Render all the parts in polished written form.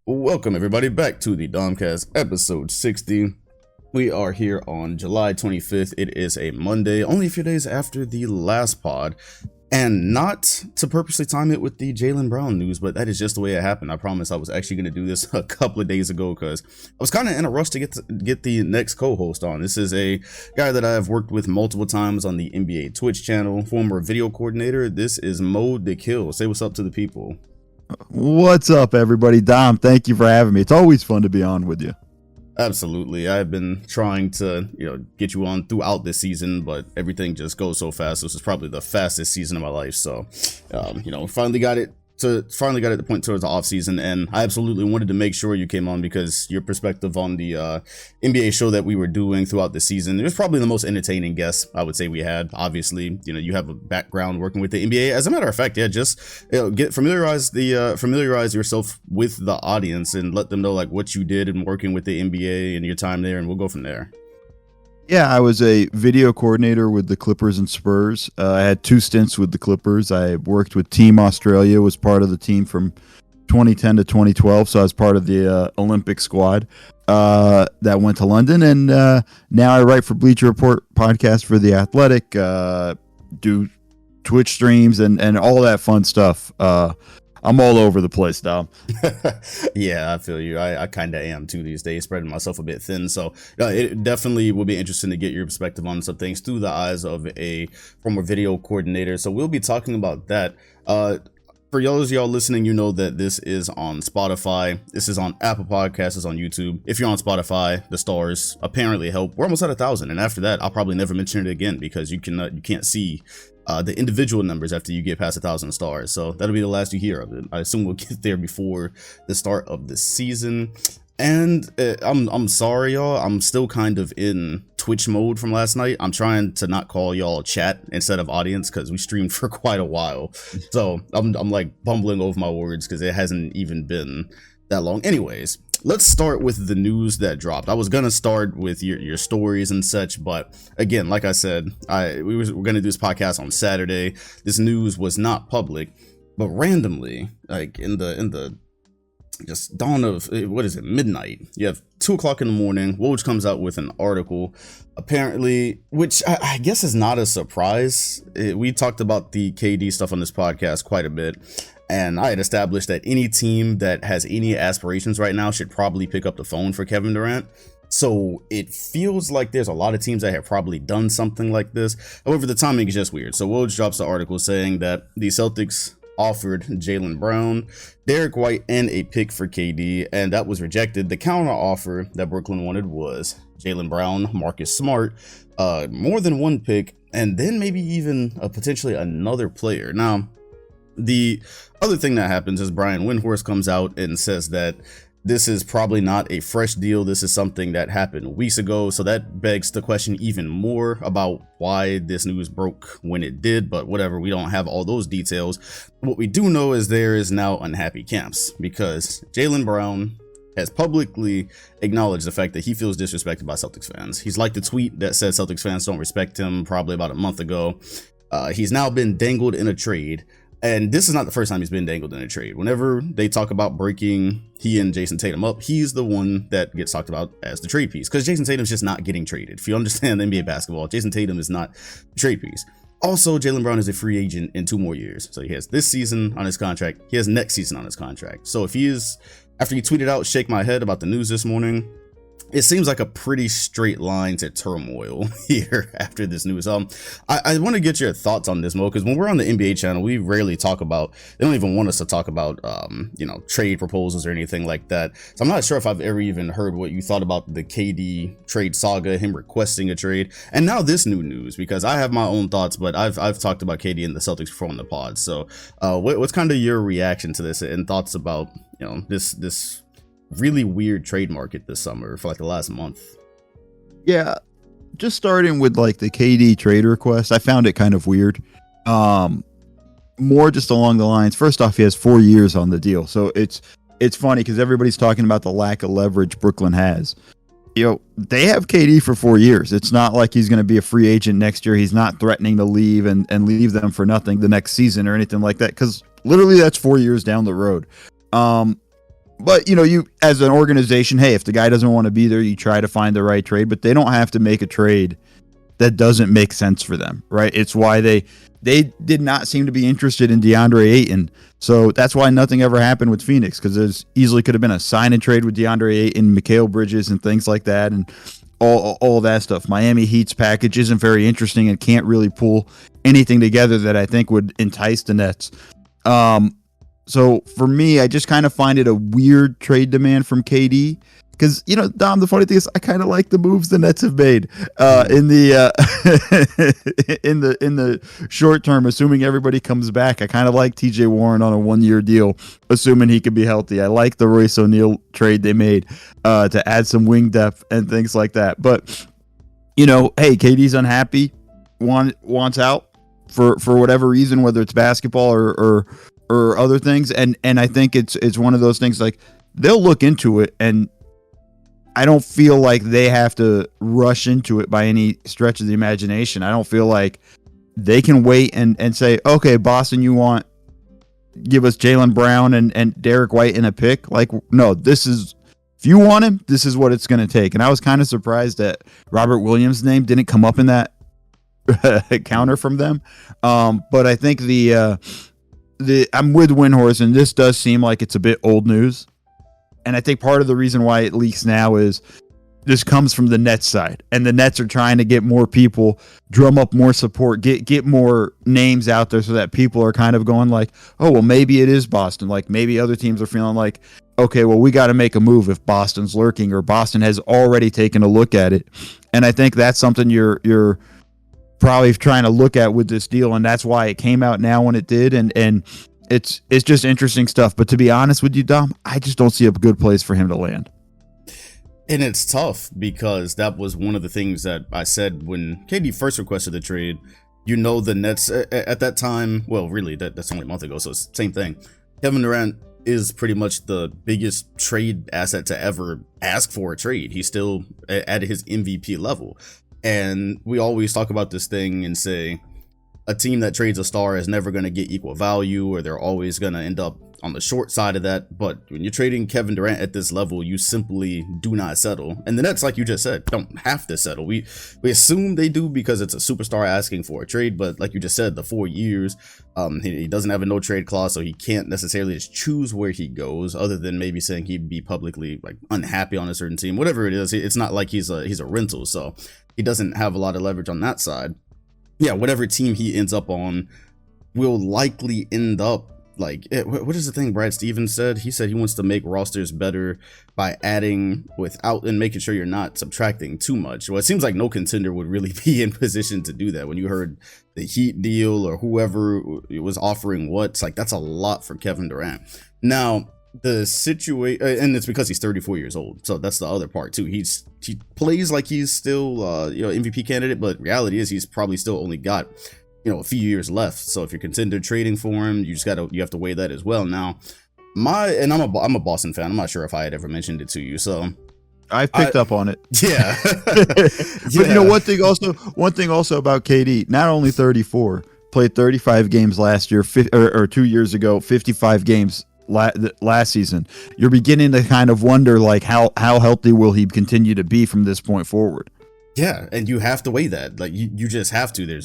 Welcome everybody back to the DomCast episode 60. We are here on July 25th. It is a Monday, only a few days after the last pod. And not to purposely time it with the Jaylen Brown news, but that is just the way it happened. I promise I was actually going to do this a couple of days ago because I was kind of in a rush to get the next co-host on. This is a guy that I've worked with multiple times on the NBA Twitch channel, former video coordinator. This is Mo the Kill. Say what's up to the people. What's up, everybody? Dom, thank you for having me. It's always fun to be on with you. Absolutely. I've been trying to, get you on throughout this season, but everything just goes so fast. This is probably the fastest season of my life. So, finally got it to the point towards the off season, and I absolutely wanted to make sure you came on because your perspective on the NBA show that we were doing throughout the season, it was probably the most entertaining guest I would say we had. Obviously, you have a background working with the NBA. As a matter of fact, just familiarize yourself with the audience and let them know like what you did in working with the NBA and your time there, and we'll go from there. Yeah, I was a video coordinator with the Clippers and Spurs. I had 2 stints with the Clippers. I worked with Team Australia, was part of the team from 2010 to 2012, so I was part of the Olympic squad that went to London. And now I write for Bleacher Report podcast for The Athletic, do Twitch streams and all that fun stuff. I'm all over the place, Dom. Yeah, I feel you. I kind of am too these days, spreading myself a bit thin. So it definitely will be interesting to get your perspective on some things through the eyes of a former video coordinator. So we'll be talking about that. For y'all listening, you know that this is on Spotify. This is on Apple Podcasts. This is on YouTube. If you're on Spotify, the stars apparently help. We're almost at 1,000, and after that, I'll probably never mention it again because you can't see the individual numbers after you get past 1,000 stars. So that'll be the last you hear of it. I assume we'll get there before the start of the season. And I'm sorry, y'all. I'm still kind of in Twitch mode from last night. I'm trying to not call y'all chat instead of audience because we streamed for quite a while. So I'm like bumbling over my words because it hasn't even been that long. Anyways, let's start with the news that dropped. I was gonna start with your stories and such, but again, like I said, we're gonna do this podcast on Saturday. This news was not public, but randomly, like in the just dawn of midnight, you have 2:00 in the morning, Woj comes out with an article, apparently, which I guess is not a surprise. We talked about the KD stuff on this podcast quite a bit, and I had established that any team that has any aspirations right now should probably pick up the phone for Kevin Durant. So it feels like there's a lot of teams that have probably done something like this. However, the timing is just weird. So Woj drops the article saying that the Celtics offered Jaylen Brown, Derek White, and a pick for KD, and that was rejected. The counter offer that Brooklyn wanted was Jaylen Brown, Marcus Smart, more than one pick, and then maybe even potentially another player. Now, the other thing that happens is Brian Windhorst comes out and says that this is probably not a fresh deal. This is something that happened weeks ago. So that begs the question even more about why this news broke when it did. But whatever, we don't have all those details. What we do know is there is now unhappy camps because Jaylen Brown has publicly acknowledged the fact that he feels disrespected by Celtics fans. He's liked the tweet that said Celtics fans don't respect him probably about a month ago. He's now been dangled in a trade. And this is not the first time he's been dangled in a trade. Whenever they talk about breaking he and Jason Tatum up, he's the one that gets talked about as the trade piece because Jason Tatum's just not getting traded. If you understand NBA basketball, Jason Tatum is not the trade piece. Also, Jaylen Brown is a free agent in 2 more years. So he has this season on his contract. He has next season on his contract. So if he is, after he tweeted out, shake my head about the news this morning, it seems like a pretty straight line to turmoil here after this news. I want to get your thoughts on this, Mo, because when we're on the NBA channel, we rarely talk about, they don't even want us to talk about, trade proposals or anything like that. So I'm not sure if I've ever even heard what you thought about the KD trade saga, him requesting a trade, and now this new news, because I have my own thoughts, but I've talked about KD and the Celtics before on the pod. So what's kind of your reaction to this and thoughts about, this really weird trade market this summer for like the last month? Yeah, just starting with like the KD trade request, I found it kind of weird. More just along the lines, first off, he has 4 years on the deal, so it's funny because everybody's talking about the lack of leverage Brooklyn has. They have KD for 4 years. It's not like he's going to be a free agent next year. He's not threatening to leave and leave them for nothing the next season or anything like that, because literally that's 4 years down the road. But, you as an organization, hey, if the guy doesn't want to be there, you try to find the right trade, but they don't have to make a trade that doesn't make sense for them, right? It's why they did not seem to be interested in DeAndre Ayton. So that's why nothing ever happened with Phoenix, because there's easily could have been a sign and trade with DeAndre Ayton, Mikal Bridges, and things like that, and all that stuff. Miami Heat's package isn't very interesting and can't really pull anything together that I think would entice the Nets. So for me, I just kind of find it a weird trade demand from KD. Because, Dom, the funny thing is I kind of like the moves the Nets have made in the in the short term, assuming everybody comes back. I kind of like TJ Warren on a 1-year deal, assuming he can be healthy. I like the Royce O'Neal trade they made to add some wing depth and things like that. But, hey, KD's unhappy, wants out for whatever reason, whether it's basketball or other things. And I think it's one of those things like they'll look into it, and I don't feel like they have to rush into it by any stretch of the imagination. I don't feel like they can wait and say, okay, Boston, give us Jaylen Brown and Derek White in a pick. Like, no, if you want him, this is what it's going to take. And I was kind of surprised that Robert Williams' name didn't come up in that counter from them. But I think I'm with Windhorse, and this does seem like it's a bit old news. And I think part of the reason why it leaks now is this comes from the Nets side, and the Nets are trying to get more people, drum up more support, get more names out there so that people are kind of going like, oh, well, maybe it is Boston. Like maybe other teams are feeling like, okay, well, we got to make a move if Boston's lurking or Boston has already taken a look at it. And I think that's something you're probably trying to look at with this deal. And that's why it came out now when it did. And it's just interesting stuff. But to be honest with you, Dom, I just don't see a good place for him to land. And it's tough because that was one of the things that I said when KD first requested the trade. The Nets at that time, well, really, that's only a month ago, so it's the same thing. Kevin Durant is pretty much the biggest trade asset to ever ask for a trade. He's still at his MVP level. And we always talk about this thing and say, a team that trades a star is never going to get equal value, or they're always going to end up on the short side of that. But when you're trading Kevin Durant at this level, you simply do not settle. And the Nets, like you just said, don't have to settle. We assume they do because it's a superstar asking for a trade. But like you just said, the 4 years, he doesn't have a no trade clause, so he can't necessarily just choose where he goes, other than maybe saying he'd be publicly like unhappy on a certain team, whatever it is. It's not like he's a rental, so he doesn't have a lot of leverage on that side. Yeah, whatever team he ends up on will likely end up like, what is the thing Brad Stevens said? He said he wants to make rosters better by adding without and making sure you're not subtracting too much. Well, it seems like no contender would really be in position to do that. When you heard the Heat deal or whoever was offering what's like, that's a lot for Kevin Durant. Now, the situation, and it's because he's 34 years old, so that's the other part too. He plays like he's still MVP candidate, but reality is he's probably still only got a few years left. So if you're contender trading for him, you have to weigh that as well. Now, I'm a Boston fan. I'm not sure if I had ever mentioned it to you, so I picked up on it. Yeah. But one thing also about KD, not only 34, played 35 games last year, or 2 years ago, 55 games last season. You're beginning to kind of wonder like how healthy will he continue to be from this point forward. Yeah, and you have to weigh that. Like you just have to.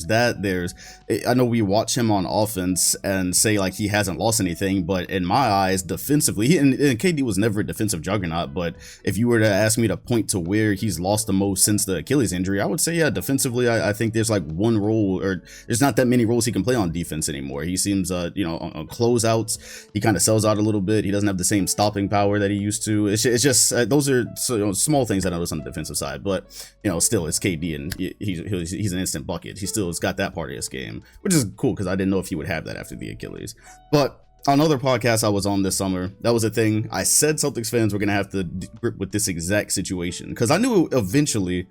I know we watch him on offense and say like he hasn't lost anything, but in my eyes, defensively, and KD was never a defensive juggernaut, but if you were to ask me to point to where he's lost the most since the Achilles injury, I would say, yeah, defensively, I think there's like one role, or there's not that many roles he can play on defense anymore. He seems, on closeouts, he kind of sells out a little bit. He doesn't have the same stopping power that he used to. It's just those are small things I notice on the defensive side, but still, it's KD and he's an instant bucket. He still has got that part of his game, which is cool because I didn't know if he would have that after the Achilles. But on another podcast I was on this summer, that was a thing. I said Celtics fans were going to have to grip with this exact situation because I knew eventually,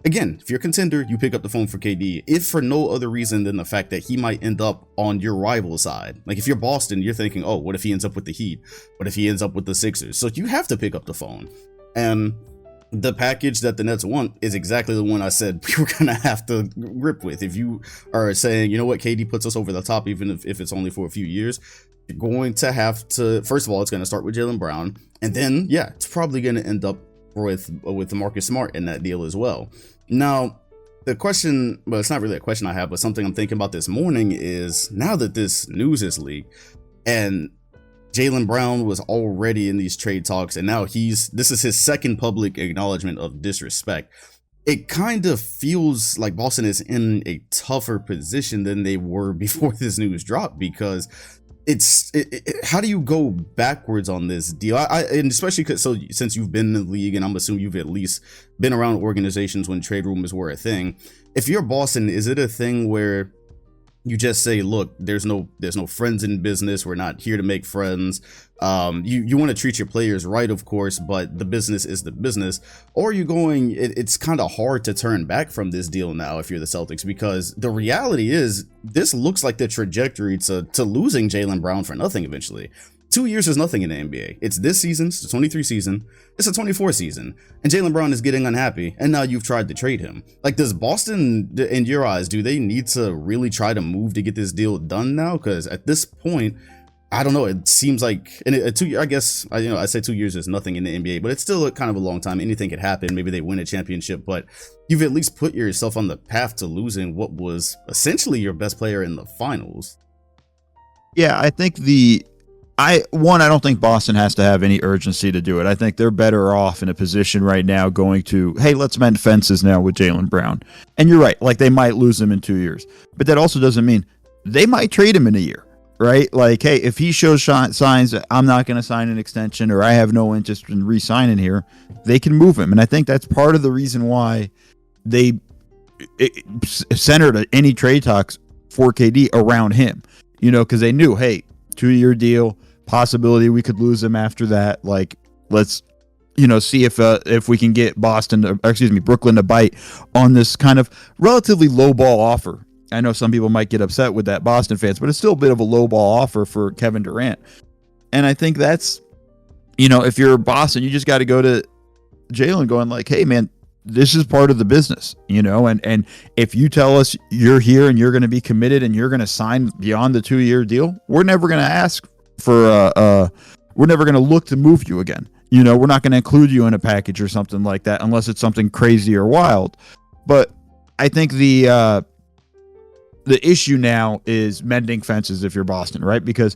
again, if you're a contender, you pick up the phone for KD, if for no other reason than the fact that he might end up on your rival side. Like if you're Boston, you're thinking, oh, what if he ends up with the Heat? What if he ends up with the Sixers? So you have to pick up the phone. And the package that the Nets want is exactly the one I said we were going to have to grip with. If you are saying, you know what, KD puts us over the top, even if it's only for a few years, you're going to have to, first of all, it's going to start with Jaylen Brown. And then, yeah, it's probably going to end up with Marcus Smart in that deal as well. Now, the question, well, it's not really a question I have, but something I'm thinking about this morning is, now that this news is leaked and Jaylen Brown was already in these trade talks, and now this is his second public acknowledgement of disrespect. It kind of feels like Boston is in a tougher position than they were before this news dropped, because how do you go backwards on this deal? And especially since you've been in the league, and I'm assuming you've at least been around organizations when trade rumors were a thing. If you're Boston, is it a thing where you just say, look, there's no friends in business. We're not here to make friends. You want to treat your players right, of course, but the business is the business. Or you're going, it's kind of hard to turn back from this deal now if you're the Celtics, because the reality is this looks like the trajectory to losing Jaylen Brown for nothing eventually. 2 years is nothing in the NBA. It's this season, it's the 23 season, it's a 24 season, and Jaylen Brown is getting unhappy, and now you've tried to trade him. Like, does Boston, in your eyes, do they need to really try to move to get this deal done now? Because at this point, I don't know, it seems like, and I guess, I say 2 years is nothing in the NBA, but it's still kind of a long time. Anything could happen. Maybe they win a championship, but you've at least put yourself on the path to losing what was essentially your best player in the finals. Yeah, I think I don't think Boston has to have any urgency to do it. I think they're better off in a position right now going to, hey, let's mend fences now with Jaylen Brown. And you're right, like they might lose him in 2 years. But that also doesn't mean they might trade him in a year, right? Like, hey, if he shows signs that I'm not going to sign an extension or I have no interest in re-signing here, they can move him. And I think that's part of the reason why they centered any trade talks for KD around him, because they knew, hey, 2-year deal, possibility we could lose him after that. Like, let's see if we can get Brooklyn to bite on this kind of relatively low ball offer. I know some people might get upset with that, Boston fans, but it's still a bit of a low ball offer for Kevin Durant. And I think that's, if you're Boston, you just got to go to Jaylen going like, hey man, this is part of the business, and if you tell us you're here and you're going to be committed and you're going to sign beyond the 2-year deal, we're never going to ask for we're never going to look to move you again. We're not going to include you in a package or something like that unless it's something crazy or wild. But I think the issue now is mending fences if you're Boston, right? Because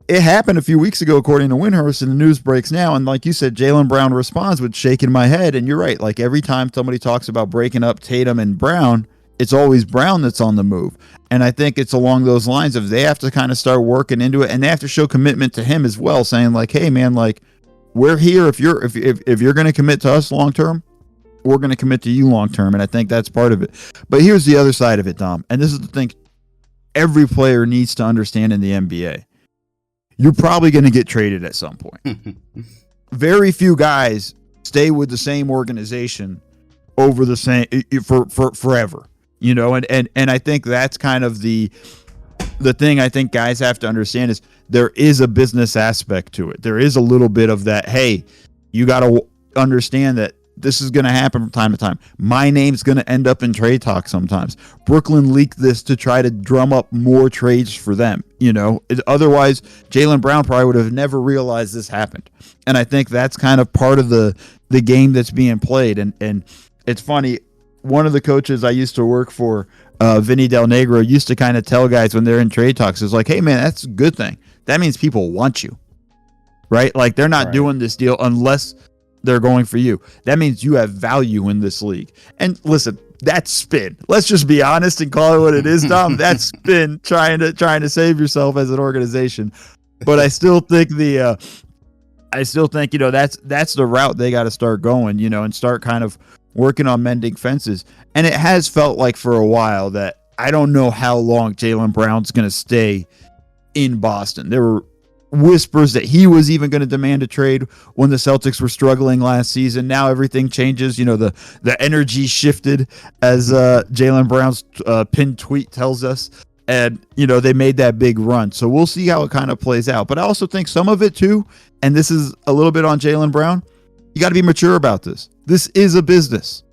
it happened a few weeks ago, according to Windhurst, and the news breaks now. And like you said, Jaylen Brown responds with shaking my head. And you're right. Like every time somebody talks about breaking up Tatum and Brown, it's always Brown that's on the move. And I think it's along those lines of they have to kind of start working into it, and they have to show commitment to him as well, saying like, hey man, like we're here. If you're going to commit to us long term, we're going to commit to you long term. And I think that's part of it. But here's the other side of it, Dom. And this is the thing every player needs to understand in the NBA. You're probably going to get traded at some point. Very few guys stay with the same organization over the same for forever, and I think that's kind of the thing I think guys have to understand is there is a business aspect to it. There is a little bit of that. Hey, you got to understand that this is going to happen from time to time. My name's going to end up in trade talk sometimes. Brooklyn leaked this to try to drum up more trades for them. Otherwise, Jaylen Brown probably would have never realized this happened. And I think that's kind of part of the game that's being played. And it's funny. One of the coaches I used to work for, Vinny Del Negro, used to kind of tell guys when they're in trade talks, it's like, hey man, that's a good thing. That means people want you, right? Like they're not doing this deal unless they're going for you. That means you have value in this league. And listen, that's spin. Let's just be honest and call it what it is, Dom. That's spin trying to save yourself as an organization. But I still think that's the route they got to start going, and start kind of working on mending fences. And it has felt like for a while that I don't know how long Jaylen Brown's going to stay in Boston. There were whispers that he was even going to demand a trade when the Celtics were struggling last season. Now everything changes. The energy shifted, as Jaylen Brown's pinned tweet tells us. And, they made that big run. So we'll see how it kind of plays out. But I also think some of it too, and this is a little bit on Jaylen Brown, you got to be mature about this. This is a business.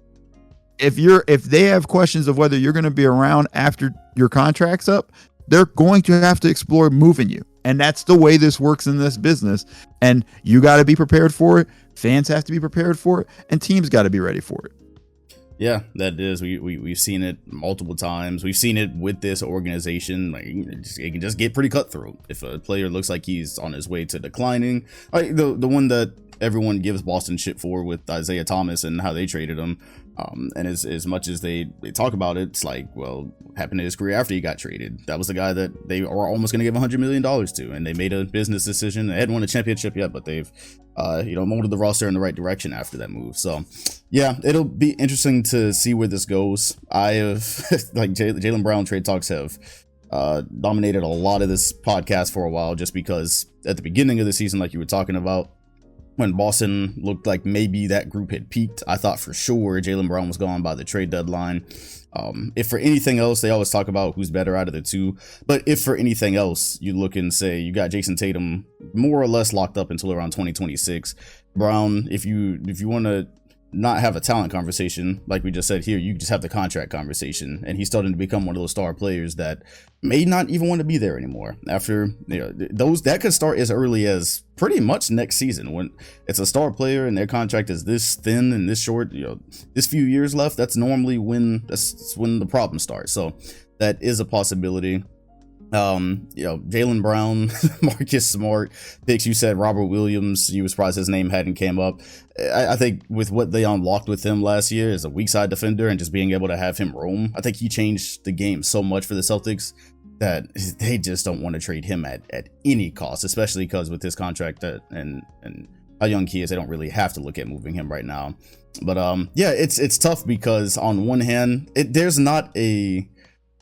If they have questions of whether you're going to be around after your contract's up, they're going to have to explore moving you. And that's the way this works in this business. And you got to be prepared for it. Fans have to be prepared for it. And teams got to be ready for it. Yeah, that is. We've seen it multiple times. We've seen it with this organization. Like, it can just get pretty cutthroat if a player looks like he's on his way to declining. Like the one that everyone gives Boston shit for with Isaiah Thomas and how they traded him. And as much as they talk about it, it's like, well, what happened to his career after he got traded? That was the guy that they are almost going to give $100 million to, and they made a business decision. They hadn't won a championship yet, but they've molded the roster in the right direction after that move. So yeah, it'll be interesting to see where this goes. I have like Jaylen Brown trade talks have dominated a lot of this podcast for a while, just because at the beginning of the season, like you were talking about, when Boston looked like maybe that group had peaked, I thought for sure Jaylen Brown was gone by the trade deadline. If for anything else, they always talk about who's better out of the two. But if for anything else, you look and say you got Jason Tatum more or less locked up until around 2026. Brown, if you want to not have a talent conversation, like we just said here, you just have the contract conversation, and he's starting to become one of those star players that may not even want to be there anymore. After those that could start as early as pretty much next season, when it's a star player and their contract is this thin and this short, this few years left. That's normally when the problem starts. So that is a possibility. Jaylen Brown, Marcus Smart picks. You said Robert Williams. You were surprised his name hadn't came up. I think with what they unlocked with him last year as a weak side defender and just being able to have him roam, I think he changed the game so much for the Celtics that they just don't want to trade him at any cost, especially because with his contract and how young he is, they don't really have to look at moving him right now. But yeah, it's tough because on one hand, there's not a,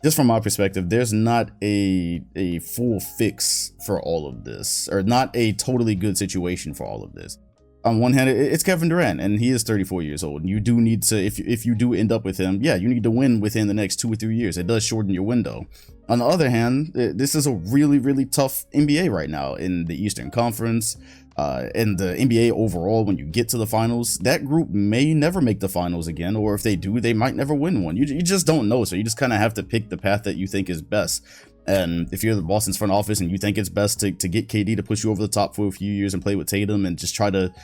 just from my perspective, there's not a full fix for all of this, or not a totally good situation for all of this. On one hand, it's Kevin Durant, and he is 34 years old. And you do need to, if you do end up with him, yeah, you need to win within the next 2 or 3 years. It does shorten your window. On the other hand, this is a really, really tough NBA right now in the Eastern Conference. And the NBA overall, when you get to the finals, that group may never make the finals again, or if they do, they might never win one. You just don't know, so you just kind of have to pick the path that you think is best. And if you're the Boston's front office and you think it's best to get KD to push you over the top for a few years and play with Tatum and just try to,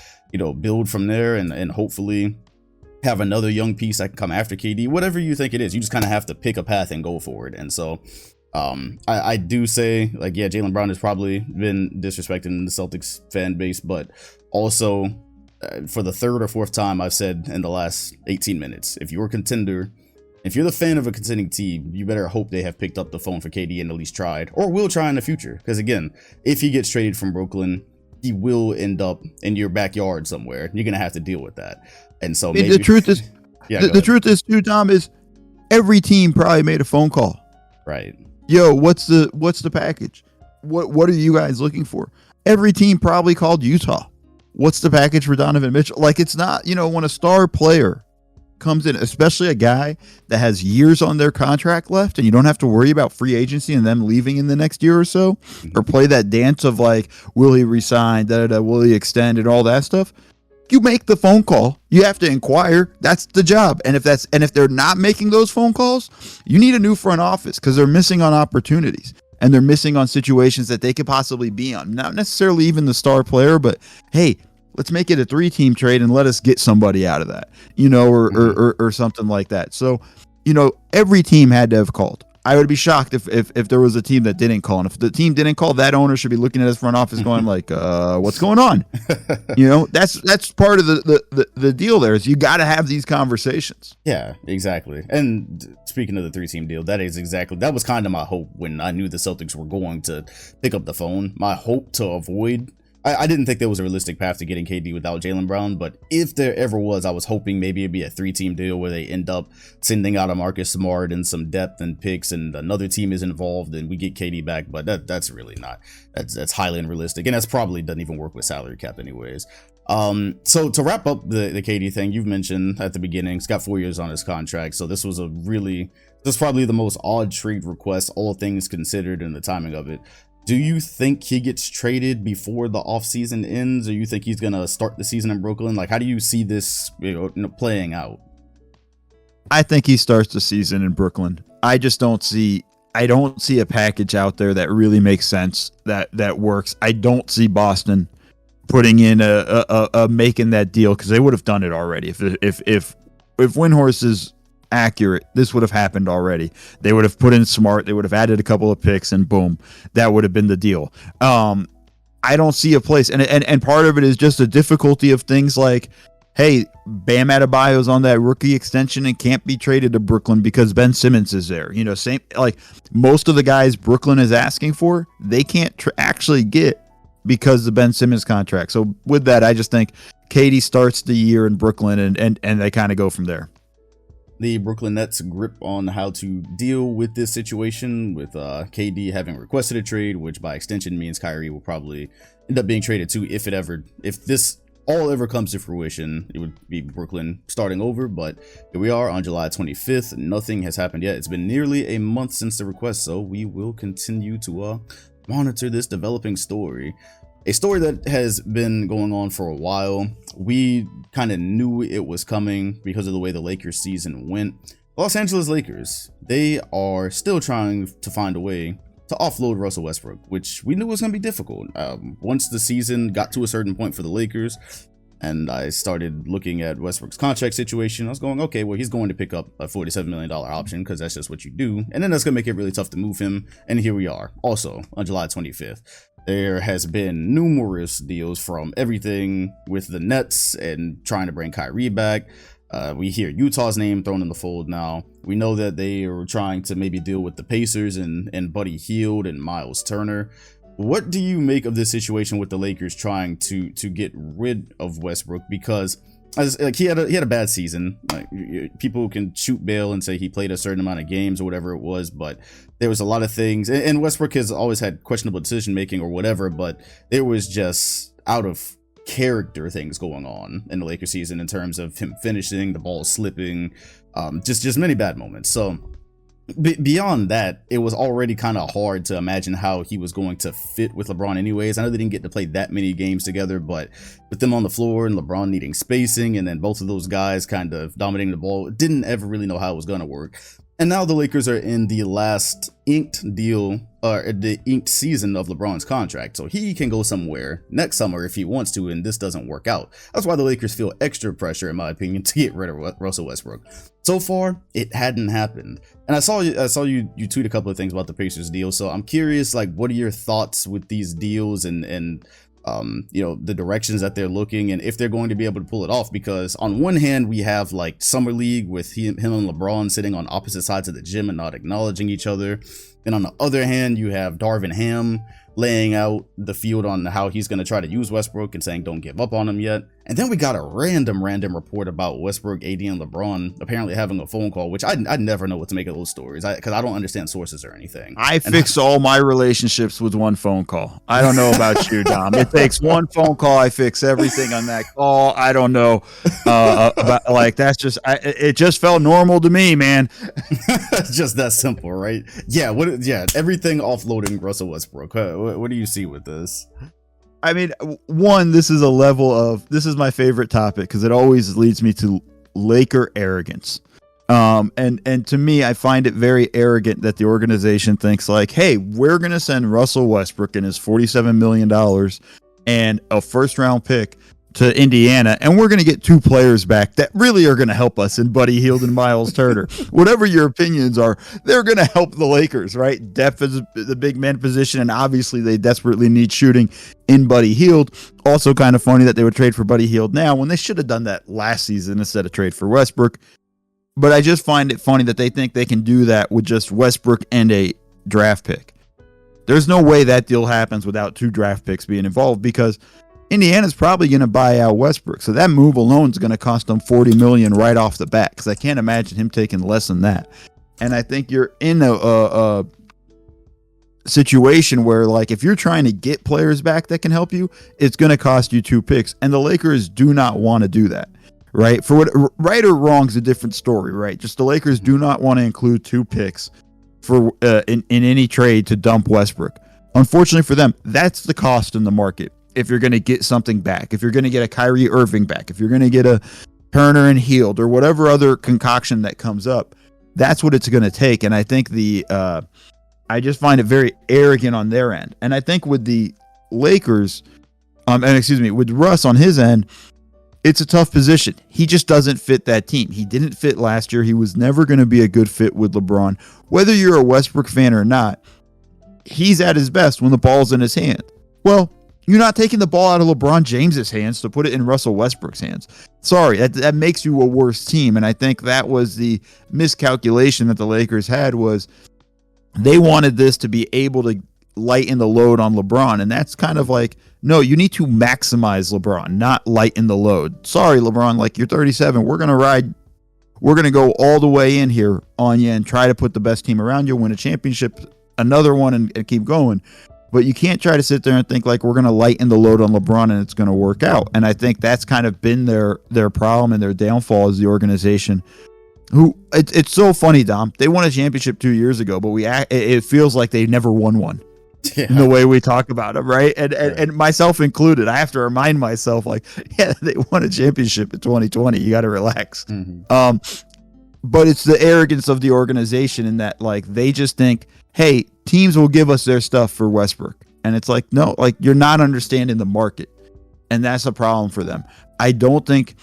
build from there and hopefully have another young piece that can come after KD, whatever you think it is, you just kind of have to pick a path and go for it. And so I do say, like, yeah, Jaylen Brown has probably been disrespected in the Celtics fan base, but also for the third or fourth time I've said in the last 18 minutes, if you're a contender, if you're the fan of a contending team, you better hope they have picked up the phone for KD and at least tried, or will try in the future. Because again, if he gets traded from Brooklyn, he will end up in your backyard somewhere. You're gonna have to deal with that. And so maybe the truth is, yeah, the truth is too, Tom, is every team probably made a phone call. Right. Yo, what's the package? What are you guys looking for? Every team probably called Utah. What's the package for Donovan Mitchell? Like, it's not, when a star player comes in, especially a guy that has years on their contract left, and you don't have to worry about free agency and them leaving in the next year or so, or play that dance of like, will he resign, will he extend, and all that stuff. You make the phone call. You have to inquire. That's the job. And if they're not making those phone calls, you need a new front office, because they're missing on opportunities and they're missing on situations that they could possibly be on. Not necessarily even the star player, but hey, let's make it a 3-team trade and let us get somebody out of that, or something like that. So, every team had to have called. I would be shocked if there was a team that didn't call. And if the team didn't call, that owner should be looking at his front office going like, what's going on? That's part of the deal there, is you got to have these conversations. Yeah, exactly. And speaking of the 3-team deal, that was kind of my hope when I knew the Celtics were going to pick up the phone. My hope to avoid, I didn't think there was a realistic path to getting KD without Jaylen Brown, but if there ever was, I was hoping maybe it'd be a 3-team deal where they end up sending out a Marcus Smart and some depth and picks, and another team is involved and we get KD back. But that's really not. That's highly unrealistic, and that's probably doesn't even work with salary cap anyways. So to wrap up the KD thing, you've mentioned at the beginning, he's got 4 years on his contract, so this was probably the most odd trade request, all things considered, and the timing of it. Do you think he gets traded before the offseason ends, or you think he's going to start the season in Brooklyn? Like, how do you see this playing out? I think he starts the season in Brooklyn. I just don't see I don't see a package out there that really makes sense, that works. I don't see Boston putting in a making that deal, because they would have done it already. If Windhorst is accurate, this would have happened already. They would have put in Smart, they would have added a couple of picks, and boom, that would have been the deal. I don't see a place, and part of it is just a difficulty of things like, hey, Bam Adebayo's on that rookie extension and can't be traded to Brooklyn because Ben Simmons is there. You know, same like most of the guys Brooklyn is asking for, they can't actually get because of the Ben Simmons contract. So with that, I just think KD starts the year in Brooklyn, and they kind of go from there. The Brooklyn Nets grip on how to deal with this situation, with KD having requested a trade, which by extension means Kyrie will probably end up being traded too if this all ever comes to fruition. It would be Brooklyn starting over, but here we are on July 25th. Nothing has happened yet. It's been nearly a month since the request, so we will continue to monitor this developing story. A story that has been going on for a while. We kind of knew it was coming because of the way the Lakers season went. Los Angeles Lakers, they are still trying to find a way to offload Russell Westbrook, which we knew was going to be difficult. Once the season got to a certain point for the Lakers, and I started looking at Westbrook's contract situation, I was going, okay, well, he's going to pick up a $47 million option because that's just what you do. And then that's going to make it really tough to move him. And here we are, also on July 25th. There has been numerous deals, from everything with the Nets and trying to bring Kyrie back. We hear Utah's name thrown in the fold now. We know that they are trying to maybe deal with the Pacers and Buddy Hield and Miles Turner. What do you make of this situation with the Lakers trying to get rid of Westbrook? Because he had a bad season. Like, people can shoot bail and say he played a certain amount of games or whatever it was, but there was a lot of things. And Westbrook has always had questionable decision making or whatever, but there was just out of character things going on in the Lakers season in terms of him finishing, the ball slipping, just many bad moments. So beyond that, it was already kind of hard to imagine how he was going to fit with LeBron anyways. I know they didn't get to play that many games together, but with them on the floor and LeBron needing spacing, and then both of those guys kind of dominating the ball, didn't ever really know how it was going to work. And now the Lakers are in the last inked deal, or the inked season of LeBron's contract. So he can go somewhere next summer if he wants to, and this doesn't work out. That's why the Lakers feel extra pressure, in my opinion, to get rid of Russell Westbrook. So far, it hadn't happened. And I saw you tweet a couple of things about the Pacers deal. So I'm curious, like, what are your thoughts with these deals and you know, the directions that they're looking, and if they're going to be able to pull it off? Because on one hand, we have like Summer League with him and LeBron sitting on opposite sides of the gym and not acknowledging each other. And on the other hand, you have Darvin Ham laying out the field on how he's going to try to use Westbrook and saying don't give up on him yet. And then we got a random report about Westbrook, AD, and LeBron apparently having a phone call, which I never know what to make of those stories, because I don't understand sources or anything. I fix all my relationships with one phone call. I don't know about you, Dom. It takes one phone call. I fix everything on that call. I don't know about, like, that's just, it just felt normal to me, man. Just that simple, right? Yeah. Everything offloading Russell Westbrook. What do you see with this? I mean, one, this is my favorite topic because it always leads me to Laker arrogance. And to me, I find it very arrogant that the organization thinks like, hey, we're going to send Russell Westbrook and his $47 million and a first round pick to Indiana, and we're going to get two players back that really are going to help us in Buddy Hield and Miles Turner. Whatever your opinions are, they're going to help the Lakers, right? Depth is the big man position, and obviously they desperately need shooting in Buddy Hield. Also kind of funny that they would trade for Buddy Hield now when they should have done that last season instead of trade for Westbrook. But I just find it funny that they think they can do that with just Westbrook and a draft pick. There's no way that deal happens without two draft picks being involved, because Indiana's probably going to buy out Westbrook. So that move alone is going to cost them $40 million right off the bat, because I can't imagine him taking less than that. And I think you're in a situation where, like, if you're trying to get players back that can help you, it's going to cost you two picks. And the Lakers do not want to do that, right? For what, right or wrong is a different story, right? Just the Lakers do not want to include two picks for in any trade to dump Westbrook. Unfortunately for them, that's the cost in the market. If you're going to get something back, if you're going to get a Kyrie Irving back, if you're going to get a Turner and Hield or whatever other concoction that comes up, that's what it's going to take. And I think the I just find it very arrogant on their end. And I think with the Lakers, with Russ on his end, it's a tough position. He just doesn't fit that team. He didn't fit last year. He was never going to be a good fit with LeBron. Whether you're a Westbrook fan or not, he's at his best when the ball's in his hand. Well, you're not taking the ball out of LeBron James's hands to put it in Russell Westbrook's hands. Sorry, that makes you a worse team. And I think that was the miscalculation that the Lakers had, was they wanted this to be able to lighten the load on LeBron. And that's kind of like, no, you need to maximize LeBron, not lighten the load. Sorry, LeBron, like, you're 37. We're going to go all the way in here on you and try to put the best team around you, win a championship, another one, and keep going. But you can't try to sit there and think like we're going to lighten the load on LeBron and it's going to work out. And I think that's kind of been their problem and their downfall as the organization. It's so funny, Dom. They won a championship 2 years ago, but it feels like they never won one. Yeah. In the way we talk about them, right? And myself included. I have to remind myself, like, yeah, they won a championship in 2020. You got to relax. Mm-hmm. But it's the arrogance of the organization in that, like, they just think, hey, teams will give us their stuff for Westbrook. And it's like, no, like, you're not understanding the market. And that's a problem for them. I don't think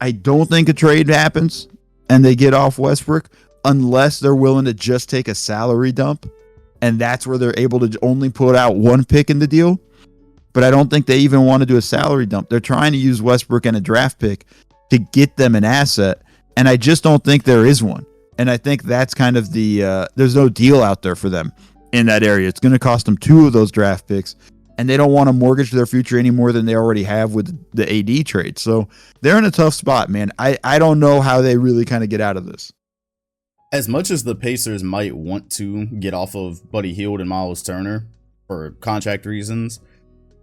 a trade happens and they get off Westbrook unless they're willing to just take a salary dump. And that's where they're able to only put out one pick in the deal. But I don't think they even want to do a salary dump. They're trying to use Westbrook and a draft pick to get them an asset. And I just don't think there is one. And I think that's kind of there's no deal out there for them in that area. It's going to cost them 2 of those draft picks. And they don't want to mortgage their future any more than they already have with the AD trade. So they're in a tough spot, man. I don't know how they really kind of get out of this. As much as the Pacers might want to get off of Buddy Hield and Miles Turner for contract reasons,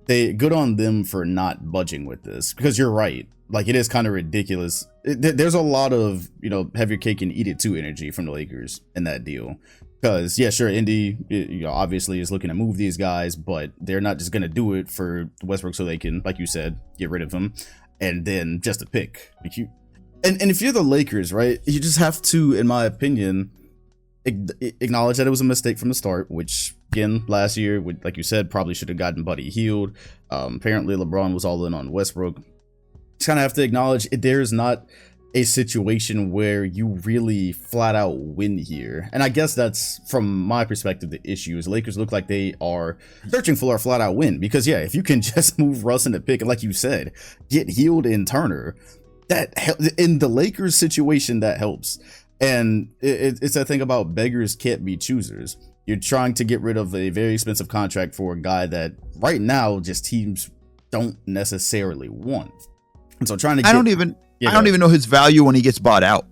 good on them for not budging with this, because you're right. Like, it is kind of ridiculous. There's a lot of, have your cake and eat it too energy from the Lakers in that deal. Because, yeah, sure, Indy, obviously is looking to move these guys, but they're not just going to do it for Westbrook so they can, like you said, get rid of him and then just a pick. And if you're the Lakers, right, you just have to, in my opinion, acknowledge that it was a mistake from the start, which, again, last year, like you said, probably should have gotten Buddy Hield. Apparently, LeBron was all in on Westbrook. Just kind of have to acknowledge there's not a situation where you really flat out win here. And I guess that's, from my perspective, the issue is Lakers look like they are searching for a flat out win. Because, yeah, if you can just move Russ in the pick, and like you said, get Hield and Turner, that in the Lakers situation, that helps. And it's that thing about beggars can't be choosers. You're trying to get rid of a very expensive contract for a guy that right now just teams don't necessarily want. And so trying to I don't even know his value when he gets bought out.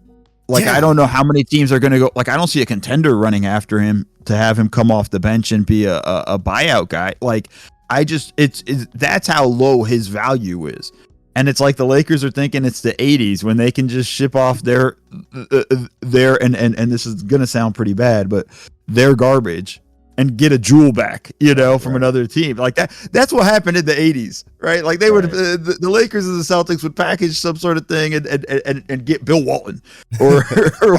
Like, yeah. I don't know how many teams are going to go. Like, I don't see a contender running after him to have him come off the bench and be a buyout guy. Like, that's how low his value is. And it's like the Lakers are thinking it's the 80s when they can just ship off their and this is going to sound pretty bad, but their garbage and get a jewel back, from another team. Like that's what happened in the 80s, right? Like they would, the Lakers and the Celtics would package some sort of thing and get Bill Walton or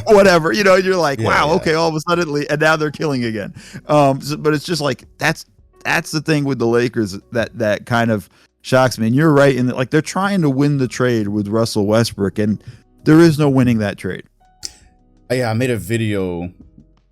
whatever, and you're like, okay, all of a sudden, and now they're killing again. But it's just like, that's the thing with the Lakers that kind of shocks me. And you're right in that, like, they're trying to win the trade with Russell Westbrook, and there is no winning that trade. Yeah, I made a video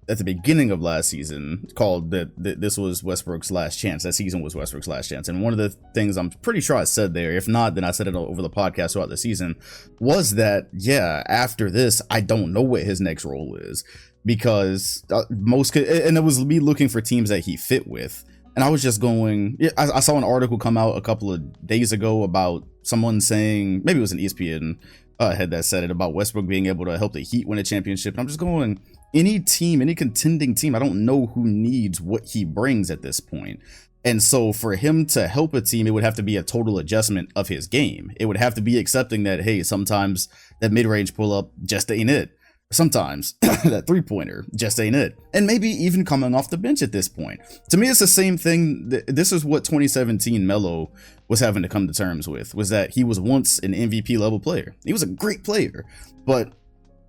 at the beginning of last season called this was Westbrook's last chance. That season was Westbrook's last chance. And one of the things I'm pretty sure I said there, if not, then I said it over the podcast throughout the season, was that, yeah, after this, I don't know what his next role is, because and it was me looking for teams that he fit with. And I was just going, I saw an article come out a couple of days ago about someone saying, maybe it was an ESPN head that said it, about Westbrook being able to help the Heat win a championship. And I'm just going, any team, any contending team, I don't know who needs what he brings at this point. And so for him to help a team, it would have to be a total adjustment of his game. It would have to be accepting that, hey, sometimes that mid-range pull-up just ain't it. Sometimes that three-pointer just ain't it. And maybe even coming off the bench at this point. To me, it's the same thing. This is what 2017 Melo was having to come to terms with, was that he was once an MVP level player. He was a great player, but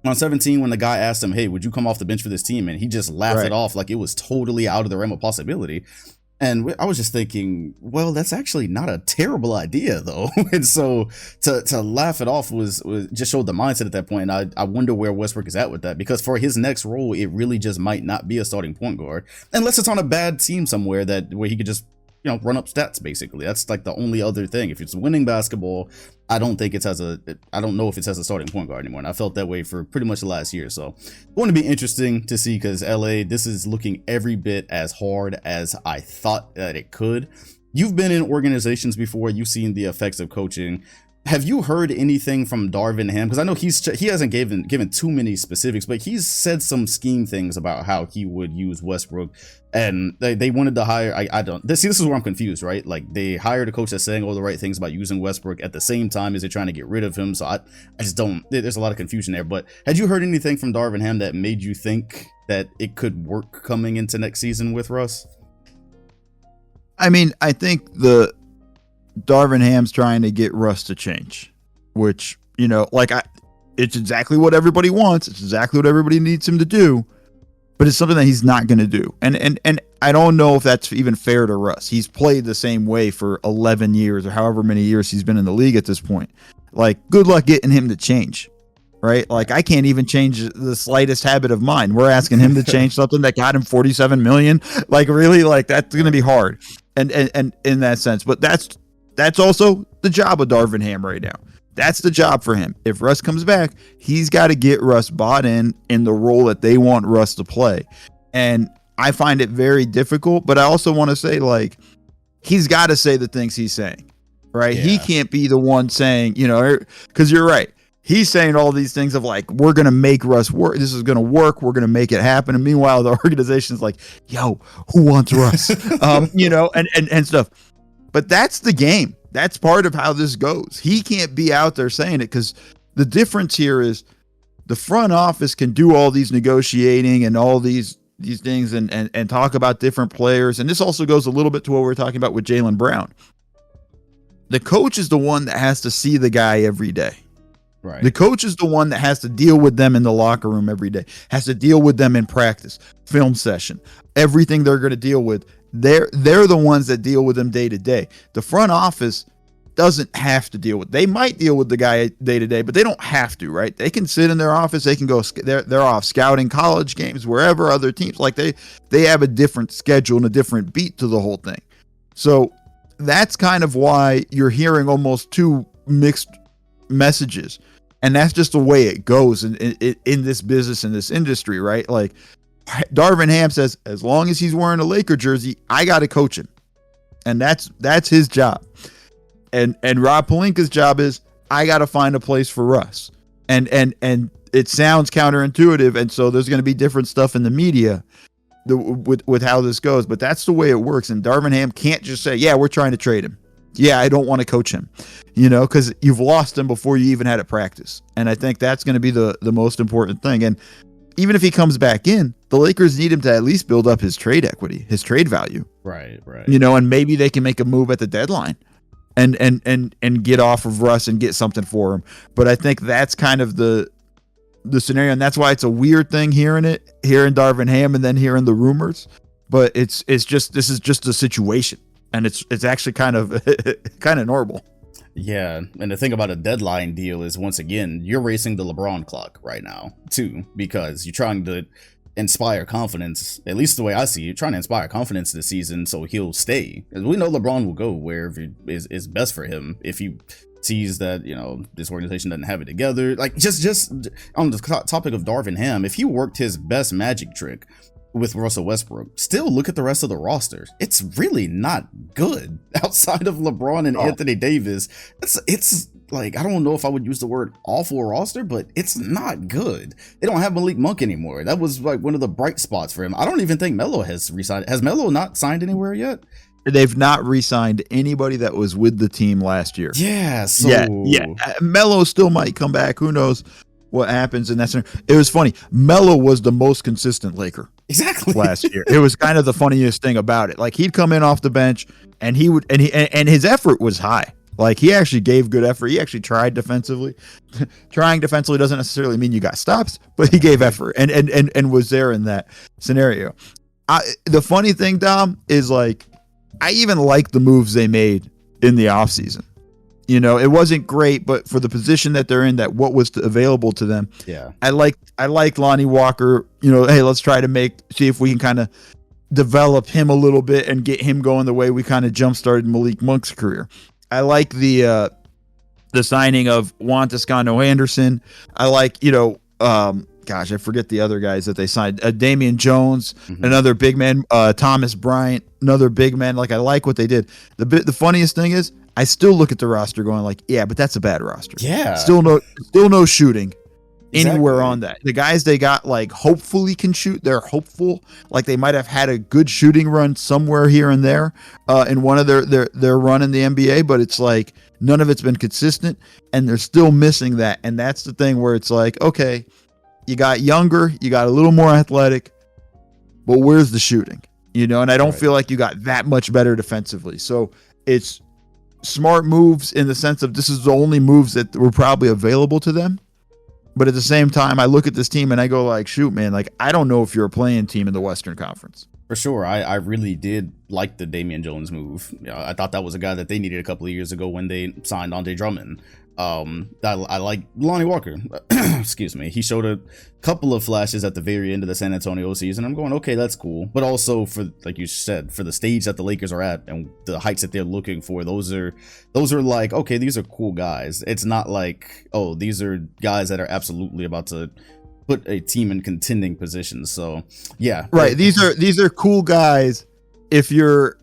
On 17, when the guy asked him, hey, would you come off the bench for this team? And he just laughed it off like it was totally out of the realm of possibility. And I was just thinking, well, that's actually not a terrible idea, though. And so to laugh it off was just showed the mindset at that point. And I wonder where Westbrook is at with that, because for his next role, it really just might not be a starting point guard, unless it's on a bad team somewhere where he could just, run up stats, basically. That's like the only other thing. If it's winning basketball, I don't know if it's as a starting point guard anymore. And I felt that way for pretty much the last year. So it's going to be interesting to see, because LA, this is looking every bit as hard as I thought that it could. You've been in organizations before. You've seen the effects of coaching. Have you heard anything from Darvin Ham? Because I know he hasn't given too many specifics, but he's said some scheme things about how he would use Westbrook, and they wanted to hire. This is where I'm confused, right? Like, they hired a coach that's saying all the right things about using Westbrook at the same time as they're trying to get rid of him. So I just don't. There's a lot of confusion there. But had you heard anything from Darvin Ham that made you think that it could work coming into next season with Russ? I mean, I think Darvin Ham's trying to get Russ to change, which, it's exactly what everybody wants. It's exactly what everybody needs him to do, but it's something that he's not going to do. And I don't know if that's even fair to Russ. He's played the same way for 11 years or however many years he's been in the league at this point. Like, good luck getting him to change, right? Like, I can't even change the slightest habit of mine. We're asking him to change something that got him $47 million. Like, really, like, that's going to be hard. And in that sense, but that's also the job of Darvin Ham right now. That's the job for him. If Russ comes back, he's got to get Russ bought in the role that they want Russ to play. And I find it very difficult, but I also want to say, like, he's got to say the things he's saying, right? Yeah. He can't be the one saying, because you're right. He's saying all these things of, like, we're going to make Russ work. This is going to work. We're going to make it happen. And meanwhile, the organization's like, yo, who wants Russ? And stuff. But that's the game. That's part of how this goes. He can't be out there saying it, because the difference here is the front office can do all these negotiating and all these things and talk about different players. And this also goes a little bit to what we're talking about with Jaylen Brown. The coach is the one that has to see the guy every day. Right. The coach is the one that has to deal with them in the locker room every day, has to deal with them in practice, film session, everything they're going to deal with. They're the ones that deal with them day to day. The front office doesn't have to deal with. They might deal with the guy day to day, but they don't have to, right? They can sit in their office. They can go. They're off scouting college games, wherever other teams. Like they have a different schedule and a different beat to the whole thing. So that's kind of why you're hearing almost two mixed messages, and that's just the way it goes in this business, in this industry, right? Like, Darvin Ham says, as long as he's wearing a Laker jersey, I got to coach him. And that's his job. And Rob Pelinka's job is, I got to find a place for Russ. And it sounds counterintuitive. And so there's going to be different stuff in the media with how this goes. But that's the way it works. And Darvin Ham can't just say, yeah, we're trying to trade him. Yeah, I don't want to coach him, because you've lost him before you even had a practice. And I think that's going to be the most important thing. And even if he comes back in, the Lakers need him to at least build up his trade equity, his trade value. Right. And maybe they can make a move at the deadline and get off of Russ and get something for him. But I think that's kind of the scenario, and that's why it's a weird thing hearing Darvin Ham and then hearing the rumors. But it's just, this is just a situation, and it's actually kind of normal. Yeah, and the thing about a deadline deal is, once again, you're racing the LeBron clock right now, too, because you're trying to inspire confidence, at least the way I see it, trying to inspire confidence this season so he'll stay. As we know, LeBron will go wherever is best for him if he sees that, this organization doesn't have it together. Like, just on the topic of Darvin Ham, if he worked his best magic trick with Russell Westbrook, still look at the rest of the rosters. It's really not good outside of LeBron and Anthony Davis. It's like, I don't know if I would use the word awful roster, but it's not good. They don't have Malik Monk anymore. That was like one of the bright spots for him. I don't even think Melo has re-signed. Has Melo not signed anywhere yet? They've not re-signed anybody that was with the team last year. Yeah. Melo still might come back. Who knows what happens in that scenario. It was funny. Melo was the most consistent Laker. Exactly. Last year. It was kind of the funniest thing about it. Like, he'd come in off the bench and he would, and his effort was high. Like, he actually gave good effort. He actually tried defensively. Trying defensively doesn't necessarily mean you got stops, but he gave effort and was there in that scenario. The funny thing, Dom, is like, I even like the moves they made in the offseason. You know, it wasn't great, but for the position that they're in, that what was available to them, yeah, I like Lonnie Walker. You know, hey, let's try to see if we can kind of develop him a little bit and get him going the way we kind of jump started Malik Monk's career. I like the signing of Juan Toscano Anderson. I like, gosh, I forget the other guys that they signed. Damian Jones, another big man. Thomas Bryant, another big man. Like, I like what they did. The funniest thing is, I still look at the roster going like, yeah, but that's a bad roster. Yeah. Still no shooting anywhere Exactly. on that. The guys they got, like, hopefully can shoot. They're hopeful. Like, they might have had a good shooting run somewhere here and there in one of their run in the NBA, but it's like none of it's been consistent, and they're still missing that. And that's the thing where it's like, okay, you got younger, you got a little more athletic, but where's the shooting? You know, and I don't feel like you got that much better defensively. So it's smart moves in the sense of this is the only moves that were probably available to them. But at the same time, I look at this team and I go like, shoot, man, like, I don't know if you're a playing team in the Western Conference. For sure. I really did like the Damian Jones move. I thought that was a guy that they needed a couple of years ago when they signed Andre Drummond. I like Lonnie Walker. Excuse me. He showed a couple of flashes at the very end of the San Antonio season. I'm going, okay, that's cool. But also, for, like you said, for the stage that the Lakers are at and the heights that they're looking for, those are like, okay, these are cool guys. It's not like, oh, these are guys that are absolutely about to put a team in contending positions. So yeah, right. These are cool guys if you're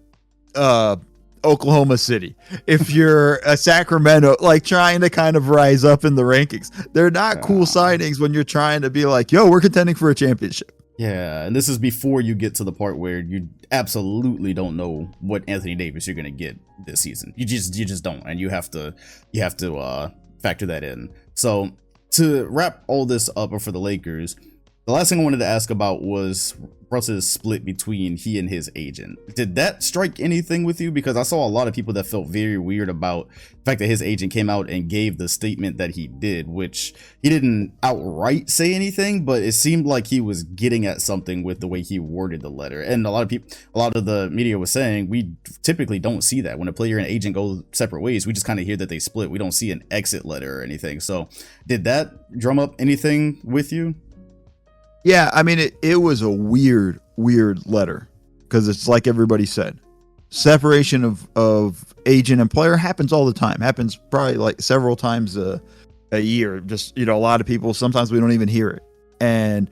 Oklahoma City, if you're a Sacramento, like trying to kind of rise up in the rankings. They're not cool signings when you're trying to be like, yo, we're contending for a championship. Yeah, and this is before you get to the part where you absolutely don't know what Anthony Davis you're gonna get this season. You just don't, and you have to factor that in. So to wrap all this up for the Lakers, the last thing I wanted to ask about was Russ's split between he and his agent. Did that strike anything with you? Because I saw a lot of people that felt very weird about the fact that his agent came out and gave the statement that he did, which he didn't outright say anything, but it seemed like he was getting at something with the way he worded the letter. And a lot of the media was saying, we typically don't see that. When a player and agent go separate ways, we just kind of hear that they split. We don't see an exit letter or anything. So did that drum up anything with you? Yeah, I mean, it was a weird letter because it's like everybody said, separation of agent and player happens all the time. Happens probably like several times a year. Just, a lot of people, sometimes we don't even hear it. And